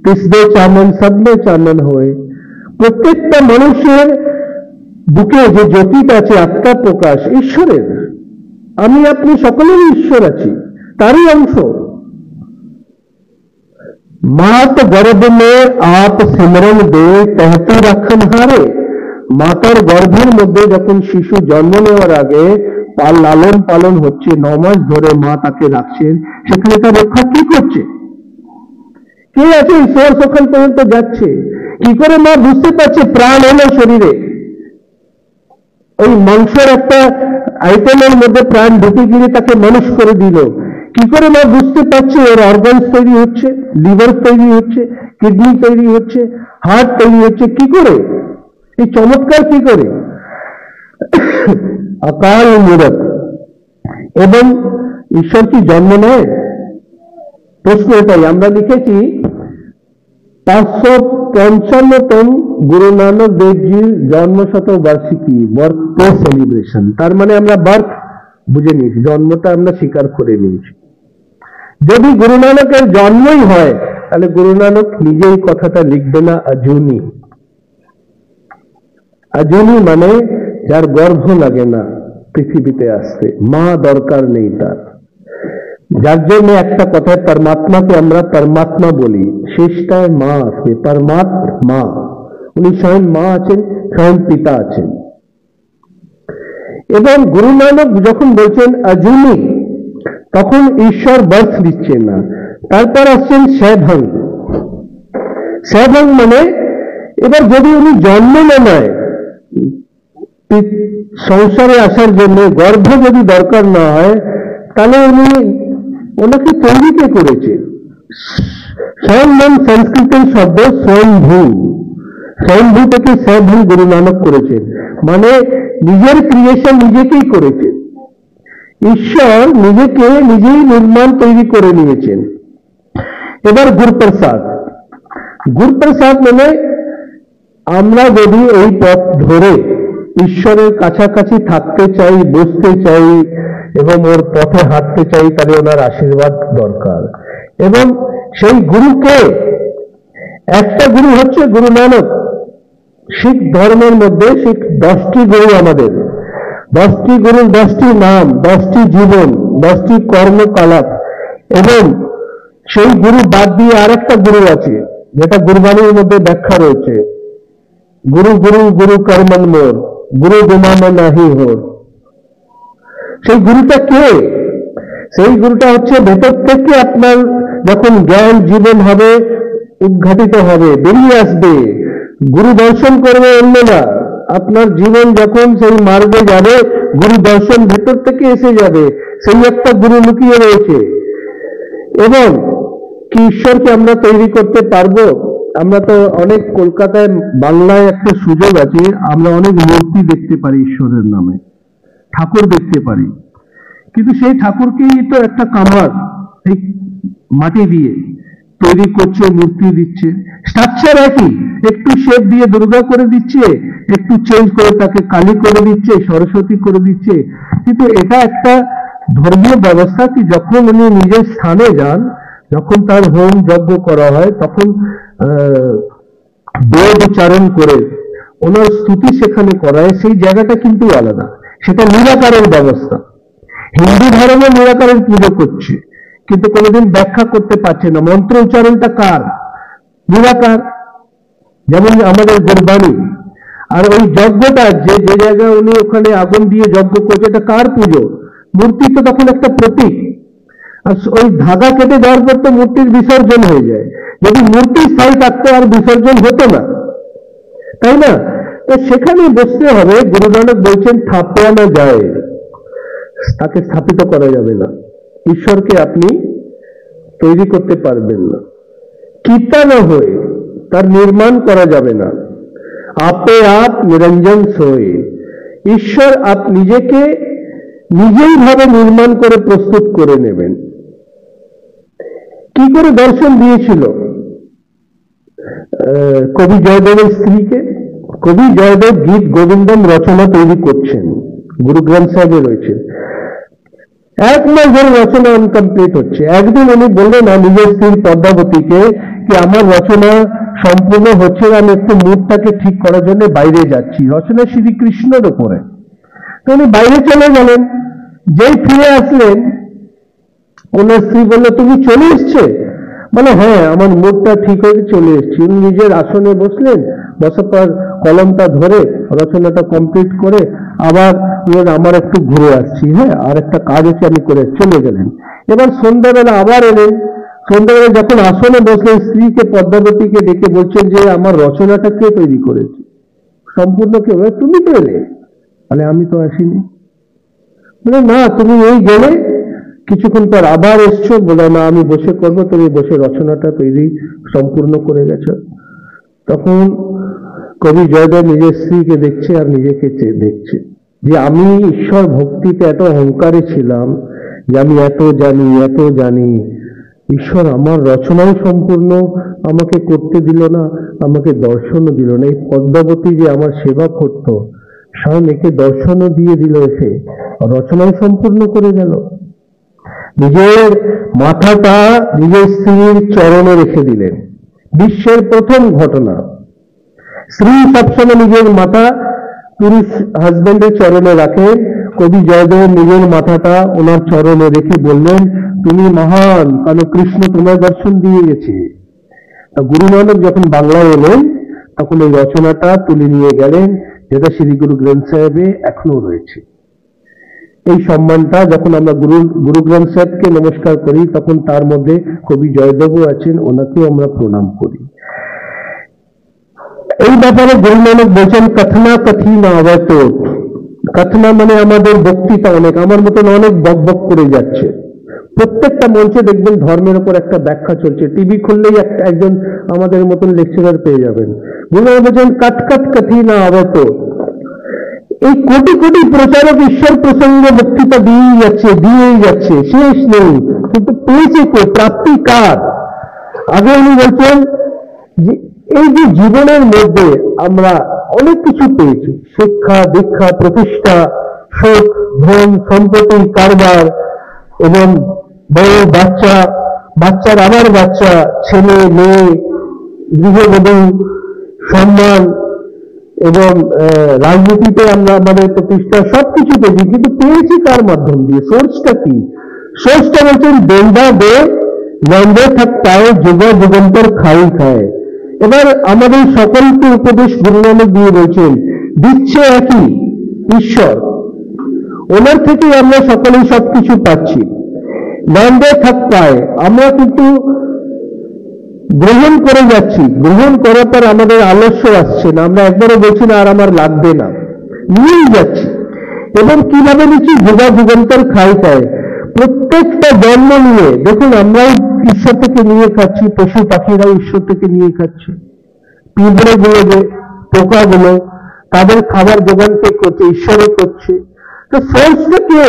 तिसदे चानन सब में चानन होए। প্রত্যেকটা মানুষের বুকে যে জ্যোতিটা আছে, আত্মা প্রকাশ ঈশ্বরের। আমি আপনি সকলেরই ঈশ্বর আছি, তারই অংশ। मात गर्भ में आप सिमरन दे कहती रखन हारे। মাতার গর্ভের মধ্যে যখন শিশু জন্ম নেওয়ার আগে লালন পালন হচ্ছে, 9 মাস ধরে মা তাকে রাখছেন, সেখানে তার রক্ষা কি করছে? কে আছে? ঈশ্বর সকাল পর্যন্ত যাচ্ছে। কি করে মা বুঝতে পারছে প্রাণ হলো শরীরে? ওই মাংসের একটা আইটেমের মধ্যে প্রাণ ঢুকে গিয়ে তাকে মানুষ করে দিল। কি করে মা বুঝতে পারছে ওর অর্গানস তৈরি হচ্ছে, লিভার তৈরি হচ্ছে, কিডনি তৈরি হচ্ছে, হার্ট তৈরি হচ্ছে? কি করে? এই চমৎকার কি করে? আকাল মূরত। এবং ঈশ্বর কি জন্ম নেয়? প্রশ্ন এটাই। আমরা লিখেছি 555তম গুরু নানক দেবজির জন্মশতবার্ষিকী, বার্থডে সেলিব্রেশন। তার মানে আমরা বার্থ বুঝে নিয়েছি, জন্মটা আমরা স্বীকার করে নিয়েছি। যদি গুরু নানকের জন্মই হয় তাহলে গুরু নানক নিজেই কথাটা লিখবে না আজুনি। আজুনি মানে যার গর্ভ লাগে না পৃথিবীতে আসতে, মা দরকার নেই তার। যার জন্য একটা কথায় পরমাত্মাকে আমরা পরমাত্মা বলি, শেষটায় মা আসবে, পরমাত্মা। উনি স্বয়ং মা আছেন, স্বয়ং পিতা আছেন। এবং গুরু নানক যখন বলছেন আজুনি, তখন ঈশ্বর বার্থ দিচ্ছেন না। তারপর আসছেন সেভং। সেভং মানে এবার যদি উনি জন্ম না নেয় সংসারে আসার জন্য, গর্ভ যদি দরকার না হয়, তাহলে উনি ওনাকে তৈরি কে করেছে? স্বয়ং নাম সংস্কৃতের শব্দ স্বয়ংভূ। স্বয়ংভূ থেকে সেভং গুরু নানক করেছেন, মানে নিজের ক্রিয়েশন নিজেকেই করেছেন। ঈশ্বর নিজেকে নিজেই নির্মাণ তৈরি করে নিয়েছেন। এবার গুরুপ্রসাদ। গুরুপ্রসাদ মানে আমরা যদি এই পথ ধরে ঈশ্বরের কাছাকাছি থাকতে চাই, বসতে চাই এবং ওর পথে হাঁটতে চাই, তাহলে ওনার আশীর্বাদ দরকার। এবং সেই গুরুকে, একটা গুরু হচ্ছে গুরু নানক। শিখ ধর্মের মধ্যে শিখ 10টি গুরু, আমাদের 10টি গুরুর 10টি নাম, 10টি জীবন, 10টি কর্মকলাপ। এবং সেই গুরু বাদ দিয়ে আরেকটা গুরু আছে, যেটা গুরবাণীর মধ্যে ব্যাখ্যা রয়েছে, গুরু গুরু গুরু কর্মন মোর, গুরু বিনা নাহি হোর। সেই গুরুটা কে? সেই গুরুটা হচ্ছে ভেতর থেকে আপনার যখন জ্ঞান জীবন হবে, উদ্ঘাটিত হবে, বেরিয়ে আসবে, গুরু দর্শন করবে অন্যরা, আপনার জীবন যখন সেই মার্গে যাবে, গুরু দর্শন ভেতর থেকে এসে যাবে। সেই একটা গুরু লুকিয়ে রয়েছে। এবং কি ঈশ্বরকে আমরা তৈরি করতে পারবো? আমরা তো অনেক, কলকাতায় বাংলায় একটা সুযোগ আছে, আমরা অনেক মূর্তি দেখতে পারি ঈশ্বরের নামে, ঠাকুর দেখতে পারি, কিন্তু সেই ঠাকুরকেই তো একটা কামার এই মাটি দিয়ে তৈরি করছে, মূর্তি দিচ্ছে, স্ট্রাকচার একই, একটু শেপ দিয়ে দুর্গা করে দিচ্ছে, একটু চেঞ্জ করে তাকে কালী করে দিচ্ছে, সরস্বতী করে দিচ্ছে। কিন্তু এটা একটা ধর্মীয় ব্যবস্থা কি যখন উনি নিজের স্থানে যান, যখন তার হোম যজ্ঞ করা হয়, তখন বেদ উচ্চারণ করে ওনার স্তুতি সেখানে করায়, সেই জায়গাটা কিন্তু আলাদা। সেটা নিরাকারের ব্যবস্থা। হিন্দু ধর্মে নিরাকারের পুজো করছে, কিন্তু কোনোদিন ব্যাখ্যা করতে পারছে না মন্ত্র উচ্চারণটা কার, নিরাকার। যেমন আমাদের গুরবাণী। আর ওই যজ্ঞটা যে যে জায়গায় উনি ওখানে আগুন দিয়ে যজ্ঞ করছে, এটা কার পুজো? মূর্তি তো তখন একটা প্রতীক। আর ওই ধাগা কেটে যাওয়ার পর তো মূর্তির বিসর্জন হয়ে যায়। যদি মূর্তি স্থায়ী থাকতো আর বিসর্জন হতো না, তাই না? তো সেখানে বসতে হবে। গুরু নানক বলছেন থাপানো যায়, তাকে স্থাপিত করা যাবে না। ঈশ্বরকে আপনি তৈরি করতে পারবেন না। কীর্তন হয়ে তার নির্মাণ করা যাবে না। আপে আপ নিরঞ্জন সোয়ে, ঈশ্বর আপ নিজেকে নিজেই ভাবে নির্মাণ করে প্রস্তুত করে নেবেন। কি করে দর্শন দিয়েছিল কবি জয়দেবের স্ত্রীকে? কবি জয়দেব গীত গোবিন্দম রচনা তৈরি করছেন, গুরু গ্রন্থ সাহেবে রয়েছে, 1 মাস ধরে রচনা আনকমপ্লিট হচ্ছে। একদিন উনি বললেন না নিজের স্ত্রী পদ্মাবতীকে কি আমার রচনা সম্পূর্ণ হচ্ছে না, আমি একটু মুডটাকে ঠিক করার জন্য বাইরে যাচ্ছি। রচনা শ্রীকৃষ্ণের উপরে। তো উনি বাইরে চলে গেলেন। যেই ফিরে আসলেন, ওনার স্ত্রী বললো তুমি চলে এসছে? বলে হ্যাঁ, আমার মুডটা ঠিক হয়ে চলে এসছি। উনি নিজের আসনে বসলেন, বসার পর কলমটা ধরে রচনাটা কমপ্লিট করে আবার আমার একটু ঘুরে আসছি, হ্যাঁ আর একটা কাজ আছে আমি করে চলে গেলেন। এবার সন্ধ্যাবেলা আবার এলেন। সন্ধ্যাবেলা যখন আসনে বসলেন, স্ত্রীকে পদ্মাবতীকে ডেকে বলছেন যে আমার রচনাটা কে তৈরি করেছে, সম্পূর্ণ কে? তুমি তো এলে। বলে আমি তো আসিনি। বলে না, তুমি এই গেলে, কিছুক্ষণ পর আবার এসছো। বলে না, আমি বসে করবো, তুমি বসে রচনাটা তৈরি সম্পূর্ণ করে গেছো। তখন কবি জয়দেব নিজের স্ত্রীকে দেখছে আর নিজেকে দেখছে যে আমি ঈশ্বর ভক্তিতে এত অহংকারে ছিলাম যে আমি এত জানি, ঈশ্বর আমার রচনাই সম্পূর্ণ আমাকে করতে দিল না, আমাকে দর্শনও দিল না। এই পদ্মাবতী যে আমার সেবা করত, স্বয়ং একে দর্শনও দিয়ে দিল, এসে রচনাই সম্পূর্ণ করে গেল। নিজের মাথাটা নিজের স্ত্রীর চরণে রেখে দিলেন, বিশ্বের প্রথম ঘটনা। স্ত্রী সবসময় নিজের মাথা পুরুষ হাজবেন্ডের চরণে রাখেন। কবি জয়দেব নিজের মাথাটা ওনার চরণে রেখে বললেন, তুমি মহান, কারণ কৃষ্ণ তোমার দর্শন দিয়ে গেছে। গুরু নানক যখন বাংলায় এলেন তখন এই রচনাটা তুলে নিয়ে গেলেন, যেটা শ্রী গুরু গ্রন্থ সাহেবে এখনো রয়েছে। এই সম্মানটা যখন আমরা গুরু গ্রন্থ সাহেবকে নমস্কার করি, তখন তার মধ্যে কবি জয়দেবও আছেন, ওনাকেও আমরা প্রণাম করি। এই ব্যাপারে গুরু নানক বলছেন, কথনা কথি না আবত। কথনা মানে আমাদের বক্তৃতা, অনেক আমার মতন অনেক বক বক করে যাচ্ছে। প্রত্যেকটা মঞ্চে দেখবেন ধর্মের উপর একটা ব্যাখ্যা চলছে, টিভি খুললেই একজন আমাদের মতন লেকচারার পেয়ে যাবেন। গুরু নানক বলছেন, কট কট কথি না আবত। এই কোটি কোটি প্রচারক ঈশ্বর প্রসঙ্গে বক্তৃতা দিয়েই যাচ্ছে, শেষ নেই, কিন্তু পেয়েছে কে, প্রাপ্তি কার? আগে উনি বলছেন যে এই যে জীবনের মধ্যে আমরা অনেক কিছু পেয়েছি, শিক্ষা, দীক্ষা, প্রতিষ্ঠা, সুখ, ধন, সম্পত্তি, কারবার, এবং বড় বাচ্চা, বাচ্চার আবার বাচ্চা, ছেলে মেয়ে, গৃহবধূ, সম্মান, এবং রাজনীতিতে আমরা আমাদের প্রতিষ্ঠা, সবকিছু পেয়েছি, কিন্তু পেয়েছি কার মাধ্যম দিয়ে? সোর্সটা কি? সোর্সটা বলছেন, দেন্দা দে লম্বে থাকতায় যুগ যুগান্তর খাই খায়। এবার আমাদের সকলকে উপদেশ গুরু নানক দিয়ে বলছেন, দিচ্ছে একই ঈশ্বর, ওনার থেকে আমরা সকলেই সবকিছু পাচ্ছি। লম্বে থাকতায় আমরা কিন্তু গ্রহণ করে যাচ্ছি, গ্রহণ করার পর আমাদের আলস্য আসছে না, আমরা একবারও বলছি না আর আমার লাগবে না, নিয়েই যাচ্ছি। এবং কিভাবে নিচ্ছি? যুগা যুগান্তর খাই খায়। প্রত্যেকটা জন্ম নিয়ে দেখুন, আমরাও ঈশ্বর থেকে নিয়ে খাচ্ছি, পশু পাখিরাও ঈশ্বর থেকে নিয়ে খাচ্ছে, পিঁপড়ে গুলো, যে পোকাগুলো, তাদের খাবার যোগান কে করছে? ঈশ্বরে করছে। তো সোর্সটা কে?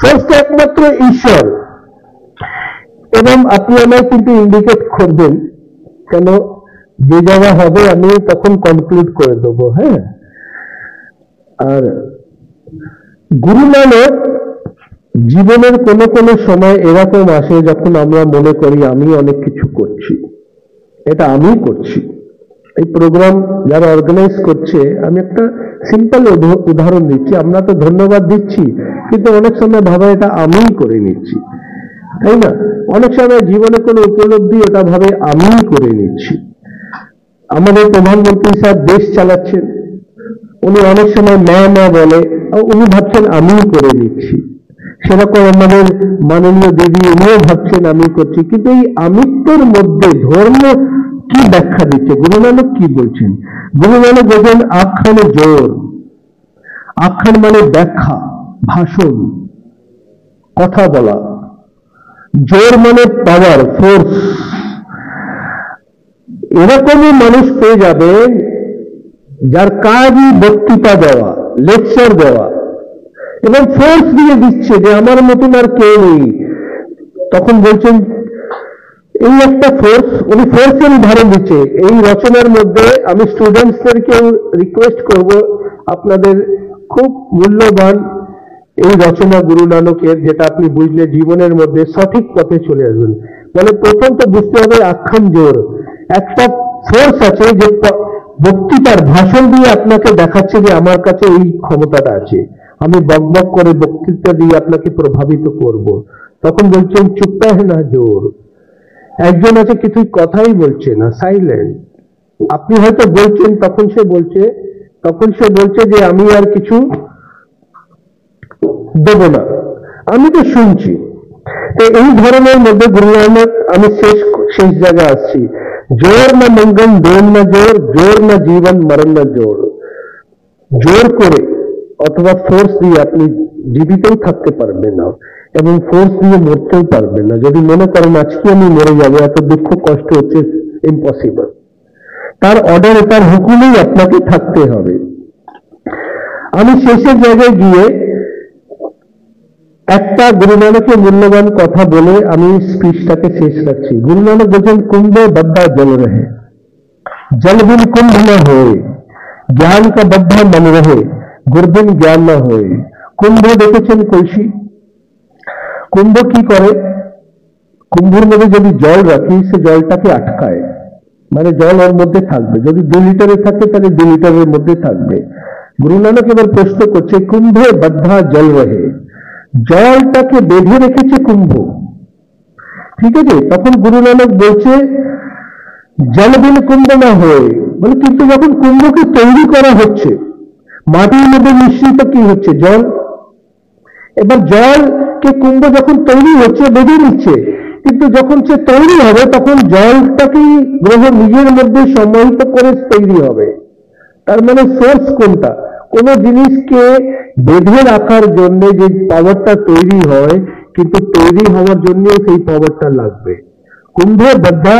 সোর্সটা একমাত্র ঈশ্বর। এবং আপনি আমায় কিন্তু ইন্ডিকেট করবেন, কেন যে জায়গা হবে আমি তখন কনক্লুড করে দেবো। হ্যাঁ, আর গুরু নানক জীবনের কোন কোন সময় এরকম আসে যখন আমরা মনে করি আমি অনেক কিছু করছি, এটা আমি করছি। এই প্রোগ্রাম যারা অর্গানাইজ করছে, আমি একটা সিম্পল উদাহরণ দিচ্ছি। আমরা তো ধন্যবাদ দিচ্ছি, কিন্তু অনেক সময় ভাবে এটা আমিই করে নিচ্ছি, তাই না? অনেক সময় জীবনে কোনো উপলব্ধি, ওটা ভাবে আমিই করে নিচ্ছি। আমাদের প্রধানমন্ত্রী সাহেব দেশ চালাচ্ছেন, উনি অনেক সময় মা বলে, উনি ভাবছেন আমিই করে নিচ্ছি। সেরকম আমাদের মাননীয় দেবী, উনিও ভাবছেন আমি করছি। কিন্তু এই আমিত্বের মধ্যে ধর্ম কি ব্যাখ্যা দিচ্ছে? গুরু নানক কি বলছেন? গুরু নানক বলছেন, আখ্যানে জোর। আখ্যান মানে ব্যাখ্যা, ভাষণ, কথা বলা। জোর মানে পাওয়ার, ফোর্স। এরকমই মানুষ পেয়ে যাবেন যার কাজই বক্তৃতা দেওয়া, লেকচার দেওয়া, এবং ফোর্স দিয়ে দিচ্ছে যে আমার মতন আর কেউ নেই। তখন বলছেন এই একটা ফোর্স, উনি ফোর্সের উদাহরণ দিচ্ছে। এই রচনার মধ্যে আমি স্টুডেন্টসদেরকেও রিকোয়েস্ট করব, আপনাদের খুব মূল্যবান এই রচনা গুরু নানকের, যেটা আপনি বুঝলে জীবনের মধ্যে সঠিক পথে চলে আসবেন। মানে প্রথম তো বুঝতে হবে আখ্যান জোর। একটা ফোর্স আছে যে বক্তৃতার ভাষণ দিয়ে আপনাকে দেখাচ্ছে যে আমার কাছে এই ক্ষমতাটা আছে, আমি বকবক করে বক্তৃতা দিয়ে আপনাকে প্রভাবিত করব। তখন বলছেন চুপটা হে না জোর। একজন আছে কিছুই কথাই বলছে না, সাইলেন্ট। আপনি হয়তো বলছেন, তখন সে বলছে যে আমি আর কিছু দেব না, আমি তো শুনছি। তো এই ধরনের মধ্যে গুরু নানক, আমি শেষ জায়গায় আসছি, জোর না মঙ্গল দোর না জোর, জোর না জীবন মরণ না জোর। জোর করে অথবা ফোর্স দিয়ে আপনি জীবিতই থাকতে পারবেন না, এবং ফোর্স দিয়ে মরতেও পারবেন না। যদি মনে করেন আজকে আমি মরে যাবো, এত দুঃখ কষ্ট হচ্ছে, ইম্পসিবল। তার অর্ডারে, তার হুকুমেই আপনাকে থাকতে হবে। আমি শেষের জায়গায় গিয়ে একটা গুরু নানকের মূল্যবান কথা বলে আমি স্পিচটাকে শেষ রাখছি। গুরু নানক বলছেন, কুম্ভে बद्धा जल रहे, जल बिन कुंभ न होए, ज्ञान का बद्धा मन रहे, गुर बिन ज्ञान न होए। কুম্ভ দেখেছেন কলসি, কুম্ভ কি করে? কুম্ভের মধ্যে যদি জল রাখি, সে জলটাকে আটকায়, মানে জল ওর মধ্যে থাকবে। যদি 2 লিটারে থাকে তাহলে 2 লিটারের মধ্যে থাকবে। গুরু নানক এবার প্রশ্ন করছে, কুম্ভে बद्धा जल रहे, জলটাকে বেঁধে রেখেছে কুম্ভ, ঠিক আছে? তখন গুরু নানক বলছে, জল বিন কুম্ভ না হয়ে, বলে কিন্তু যখন কুম্ভকে তৈরি করা হচ্ছে, মাটির মধ্যে মিশ্রিত কি হচ্ছে? জল। এবার জলকে কুম্ভ যখন তৈরি হচ্ছে বেঁধে নিচ্ছে, কিন্তু যখন সে তৈরি হবে তখন জলটাকেই গ্রহ নিজের মধ্যে সমাহিত করে তৈরি হবে। তার মানে সোর্স কোনটা? কোন জিনিসকে বেঁধে রাখার জন্য যে পাওয়ারটা তৈরি হয়, কিন্তু তৈরি হওয়ার জন্য সেই পাওয়ারটা লাগবে। কুম্ভে बद्धा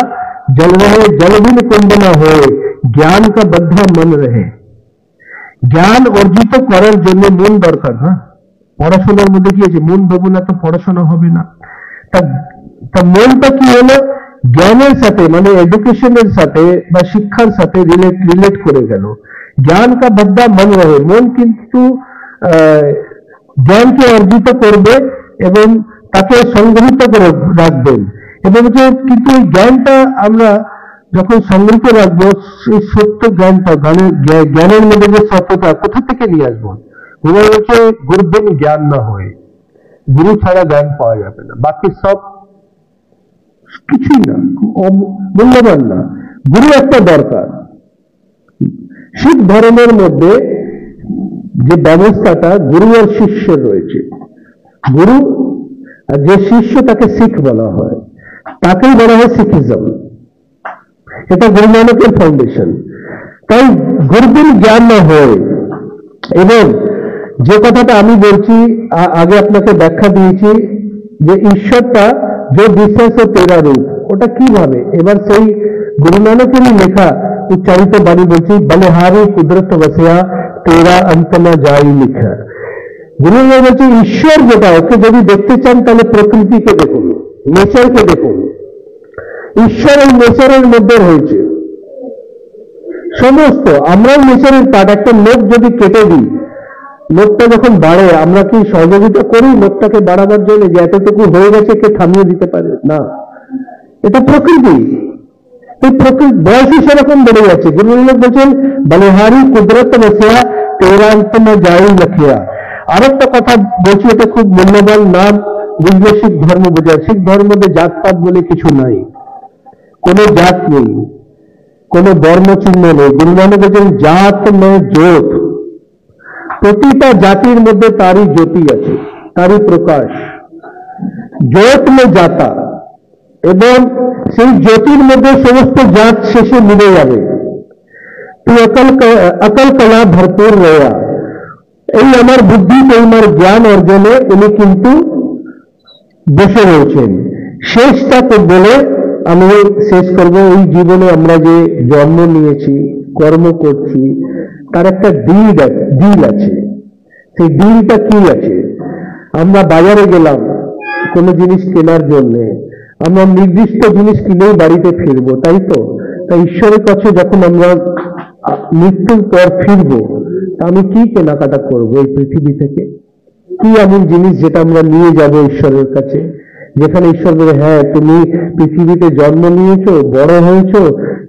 जल रहे, जल बिन कुंभ ना होए, ज्ञान का बद्धा मन रहे। জ্ঞান অর্জিত করার জন্য মন দরকার। না, পড়াশোনার মধ্যে কি আছে? মন দেবো না তো পড়াশোনা হবে না। তা মনটা কি হলো? জ্ঞানের সাথে, মানে এডুকেশনের সাথে বা শিক্ষার সাথে রিলেট করে গেল। জ্ঞান কা বদ্ধা মন রহে, মন কিন্তু জ্ঞানকে অর্জিত করবে এবং তাকে সংগ্রহিত করে রাখবেন। এবং কিন্তু ওই জ্ঞানটা আমরা যখন সংগ্রহিত রাখবো, সেই সত্য জ্ঞানটা, জ্ঞানের মধ্যে যে সত্যতা, কোথা থেকে নিয়ে আসবো? গুরু হচ্ছে গুরু বিন জ্ঞান না হয়, গুরু ছাড়া জ্ঞান পাওয়া যাবে না। বাকি সব কিছুই না, মূল্যবান না। গুরু একটা দরকার। শিখ ধর্মের মধ্যে যে ব্যবস্থাটা গুরু আর শিষ্যের রয়েছে, গুরু আর যে শিষ্য তাকে শিখ বলা হয়, তাকেই বলা হয় শিখিজম। এটা গুরু নানকের ফাউন্ডেশন। তাই গুরুবিন জ্ঞান না হয়, এবং যে কথাটা আমি বলছি আগে আপনাকে ব্যাখ্যা দিয়েছি যে ঈশ্বরটা যে বিশ্বাস ও তেরা রূপ, ওটা কিভাবে? এবার সেই গুরু নানকেরই লেখা উচ্চারিত বাণী বলছি, বলিহারি কুদরত বসিয়া তেরা অন্ত না যাই লিখা। গুরু নানক বলছে, ঈশ্বর যেটা, ওকে যদি দেখতে চান তাহলে প্রকৃতিকে দেখুন, নেচারকে দেখুন। ঈশ্বর এই নেচারের মধ্যে রয়েছে সমস্ত। আমরাও নেচারের পার্ট। একটা লোক যদি কেটে দিই, লোকটা যখন বাড়ে, আমরা কি সহযোগিতা করি লোকটাকে বাড়াবার জন্য? যে এতটুকু হয়ে গেছে, কে থামিয়ে দিতে পারে? না, এটা প্রকৃতি। এই প্রকৃতি বয়সই সেরকম বেড়ে যাচ্ছে। গুরু নানক বলছেন, বলিহারি কুদরত বসিয়া তেরা অন্ত না যাই লিখিয়া। আরেকটা কথা বলছি, এটা খুব মূল্যবান। নাম বুঝলে শিখ ধর্ম বোঝায়। শিখ ধর্মে জাতপাত বলে কিছু নাই, কোনো জাত নেই, কোনো বর্ণ চিহ্ন নেই। গুরু নানক বলছেন, জাত নয় জ্যোত। প্রতিটা জাতির মধ্যে তারই জ্যোতি আছে, তারই প্রকাশ। জ্যোত মে জাতা, এবং সেই জ্যোতির মধ্যে সমস্ত জাত শেষে মিলে যাবে। তুই অকল কলা ভরপুর রয়া। এই আমার বুদ্ধি, এই আমার জ্ঞান অর্জনে উনি কিন্তু বসে রয়েছেন। শেষটা তো বলে আমি শেষ করবো। এই জীবনে আমরা যে জন্ম নিয়েছি, কর্ম করছি, তার একটা ডিল আছে। সেই ডিলটা কি আছে? আমরা বাজারে গেলাম কোনো জিনিস কেনার জন্য, আমরা নির্দিষ্ট জিনিস কিনেই বাড়িতে ফিরবো, তাই তো? তাই ঈশ্বরের কাছে যখন আমরা মৃত্যুর পর ফিরবো, আমি কি কেনাকাটা করবো এই পৃথিবী থেকে? কি এমন জিনিস যেটা আমরা নিয়ে যাব ঈশ্বরের কাছে, যেখানে ঈশ্বর বলে, হ্যাঁ তুমি পৃথিবীতে জন্ম নিয়েছো, বড় হয়েছো,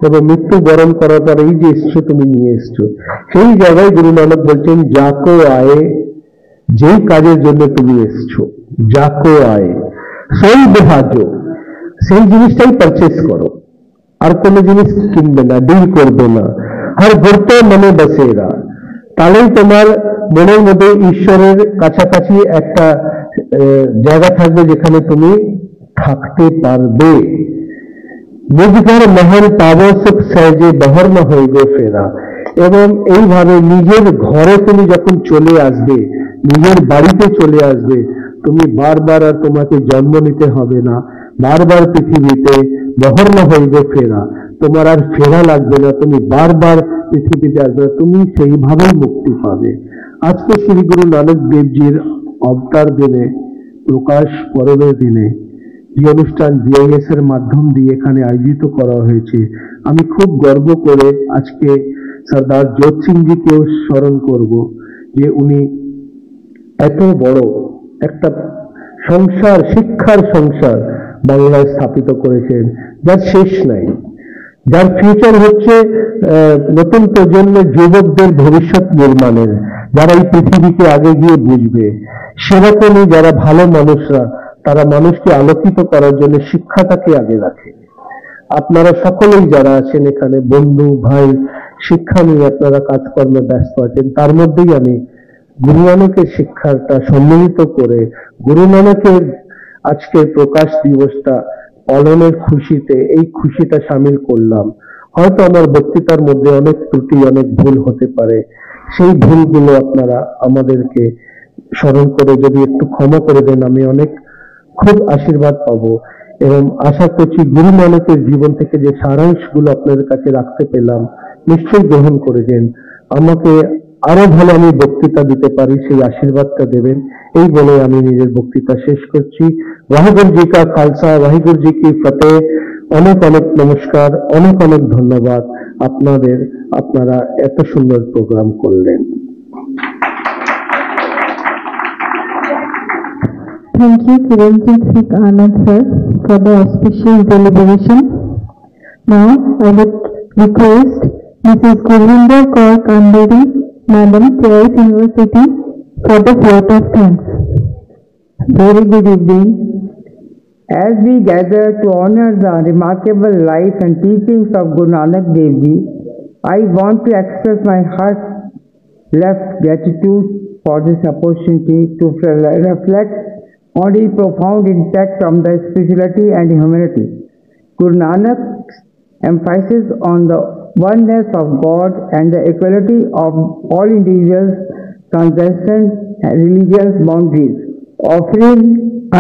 এবং মৃত্যু বরণ করার পর এই যে এসছো তুমি নিয়ে এসছো। সেই জায়গায় গুরু নানক বলছেন, যাকো আয়ে, যেই কাজের জন্য তুমি এসছো, যাকো আয়ে সেই বিভাজ্য, সেই জিনিসটাই পারচেস করো, আর কোনো জিনিস কিনবে না, ডিল করবে না। হর ঘুরতে মনে বসেরা, তাহলেই তোমার মনের মধ্যে ঈশ্বরের কাছাকাছি একটা জায়গা থাকবে যেখানে তুমি থাকতে পারবে। নিজঘর মহল পাবো সুখ সহজে বহর না হয়ে গো ফেরা। এবং এইভাবে নিজের ঘরে তুমি যখন চলে আসবে, নিজের বাড়িতে চলে আসবে, তুমি বারবার আর তোমাকে জন্ম নিতে হবে না, বারবার পৃথিবীতে বহর না হয়ে গো ফেরা, তোমার আর ফেরা লাগবে না, তুমি বারবার পৃথিবীতে আসবে, তুমি সেইভাবেই মুক্তি পাবে। আজকে শ্রী গুরু নানক দেবজির অবতার দিনে প্রকাশ পর্বের দিনে যে অনুষ্ঠান জিআইএস এর মাধ্যম দিয়ে এখানে আয়োজিত করা হয়েছে, আমি খুব গর্ব করে আজকে সর্দার জোত সিং জিকেও স্মরণ করব যে উনি এত বড় একটা সংসার, শিক্ষার সংসার বাংলায় স্থাপিত করেছেন যার শেষ নাই, যার ফিউচার হচ্ছে নতুন প্রজন্মের যুবকদের ভবিষ্যৎ নির্মাণের, যারা এই পৃথিবীকে আগে গিয়ে বুঝবে। সেরকমই যারা ভালো মানুষরা, তারা মানুষকে আলোকিত করার জন্য শিক্ষাটাকে আগে রাখে। আপনারা সকলেই যারা আছেন এখানে, বন্ধু ভাই, শিক্ষা নিয়ে আপনারা কাজকর্মে ব্যস্ত আছেন, তার মধ্যেই আমি গুরু নানকের শিক্ষাটা সম্মিলিত করে গুরু নানকের আজকের প্রকাশ দিবসটা পালনের খুশিতে এই খুশিটা সামিল করলাম। হয়তো আমার বক্তৃতার মধ্যে অনেক ত্রুটি, অনেক ভুল হতে পারে, সেই ভুলগুলো আপনারা আমাদেরকে স্মরণ করে যদি একটু ক্ষমা করে দেন, আমি অনেক খুব আশীর্বাদ পাবো। এবং আশা করছি গুরু নানকের জীবন থেকে যে সারাংশগুলো আপনাদের কাছে রাখতে পেলাম, নিশ্চয়ই গ্রহণ করেছেন। আমাকে আরো ভালো আমি বক্তৃতা দিতে পারি, সেই আশীর্বাদটা দেবেন, এই বলে আমি নিজের বক্তৃতা শেষ করছি। ওয়াহিগুরু জি কা খালসা, ওয়াহিগুরু জি কি ফতেহ। অনেক অনেক নমস্কার, অনেক অনেক ধন্যবাদ আপনাদের, আপনারা এত সুন্দর প্রোগ্রাম করলেন। Thank you, Kiranjit Singh Anand sir, for the auspicious deliberation. Now, I would request Mrs. Gurvinder Kaur Kanderi, Madam, Choice University, for the vote of thanks. Very good evening. As we gather to honor the remarkable life and teachings of Guru Nanak Dev Ji, I want to express my heart-left gratitude for this opportunity to reflect on the profound impact on the spirituality and humanity. Guru Nanak's emphasis on the oneness of God and the equality of all individuals transcends religious boundaries, offering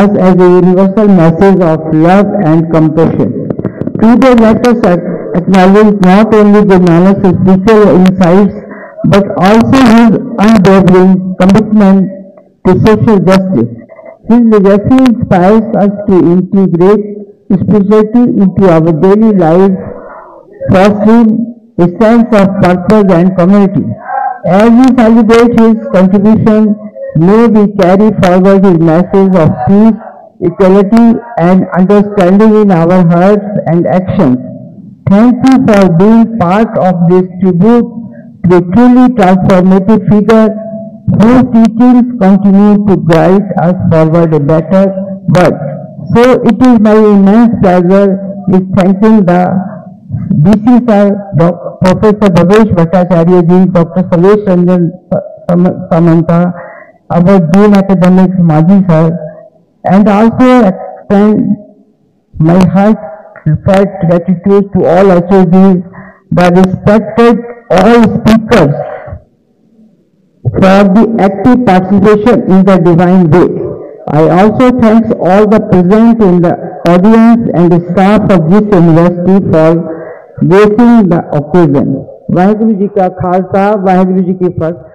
us as a universal message of love and compassion. Today, let us acknowledge not only Guru Nanak's spiritual insights, but also his unwavering commitment to social justice. His legacy inspires us to integrate spirituality into our daily lives, fostering a sense of purpose and community. As we celebrate his contribution, may we carry forward his message of peace, equality, and understanding in our hearts and actions. Thank you for being part of this tribute to a truly transformative figure whose teachings continue to guide us forward a better world. So it is my immense pleasure in thanking the DC sir, Professor Bhavesh Bhattacharya ji, Dr. Salvesh Ranjan Samanta, our Dean Academics Maji sir, and also extend my heartfelt gratitude to all HODs, the respected all speakers, for the active participation in the divine way. I also thank all the present in the audience and the staff of this university for gracing the occasion. Vaheguru Ji ka Khalsa, Vaheguru Ji ki Fateh.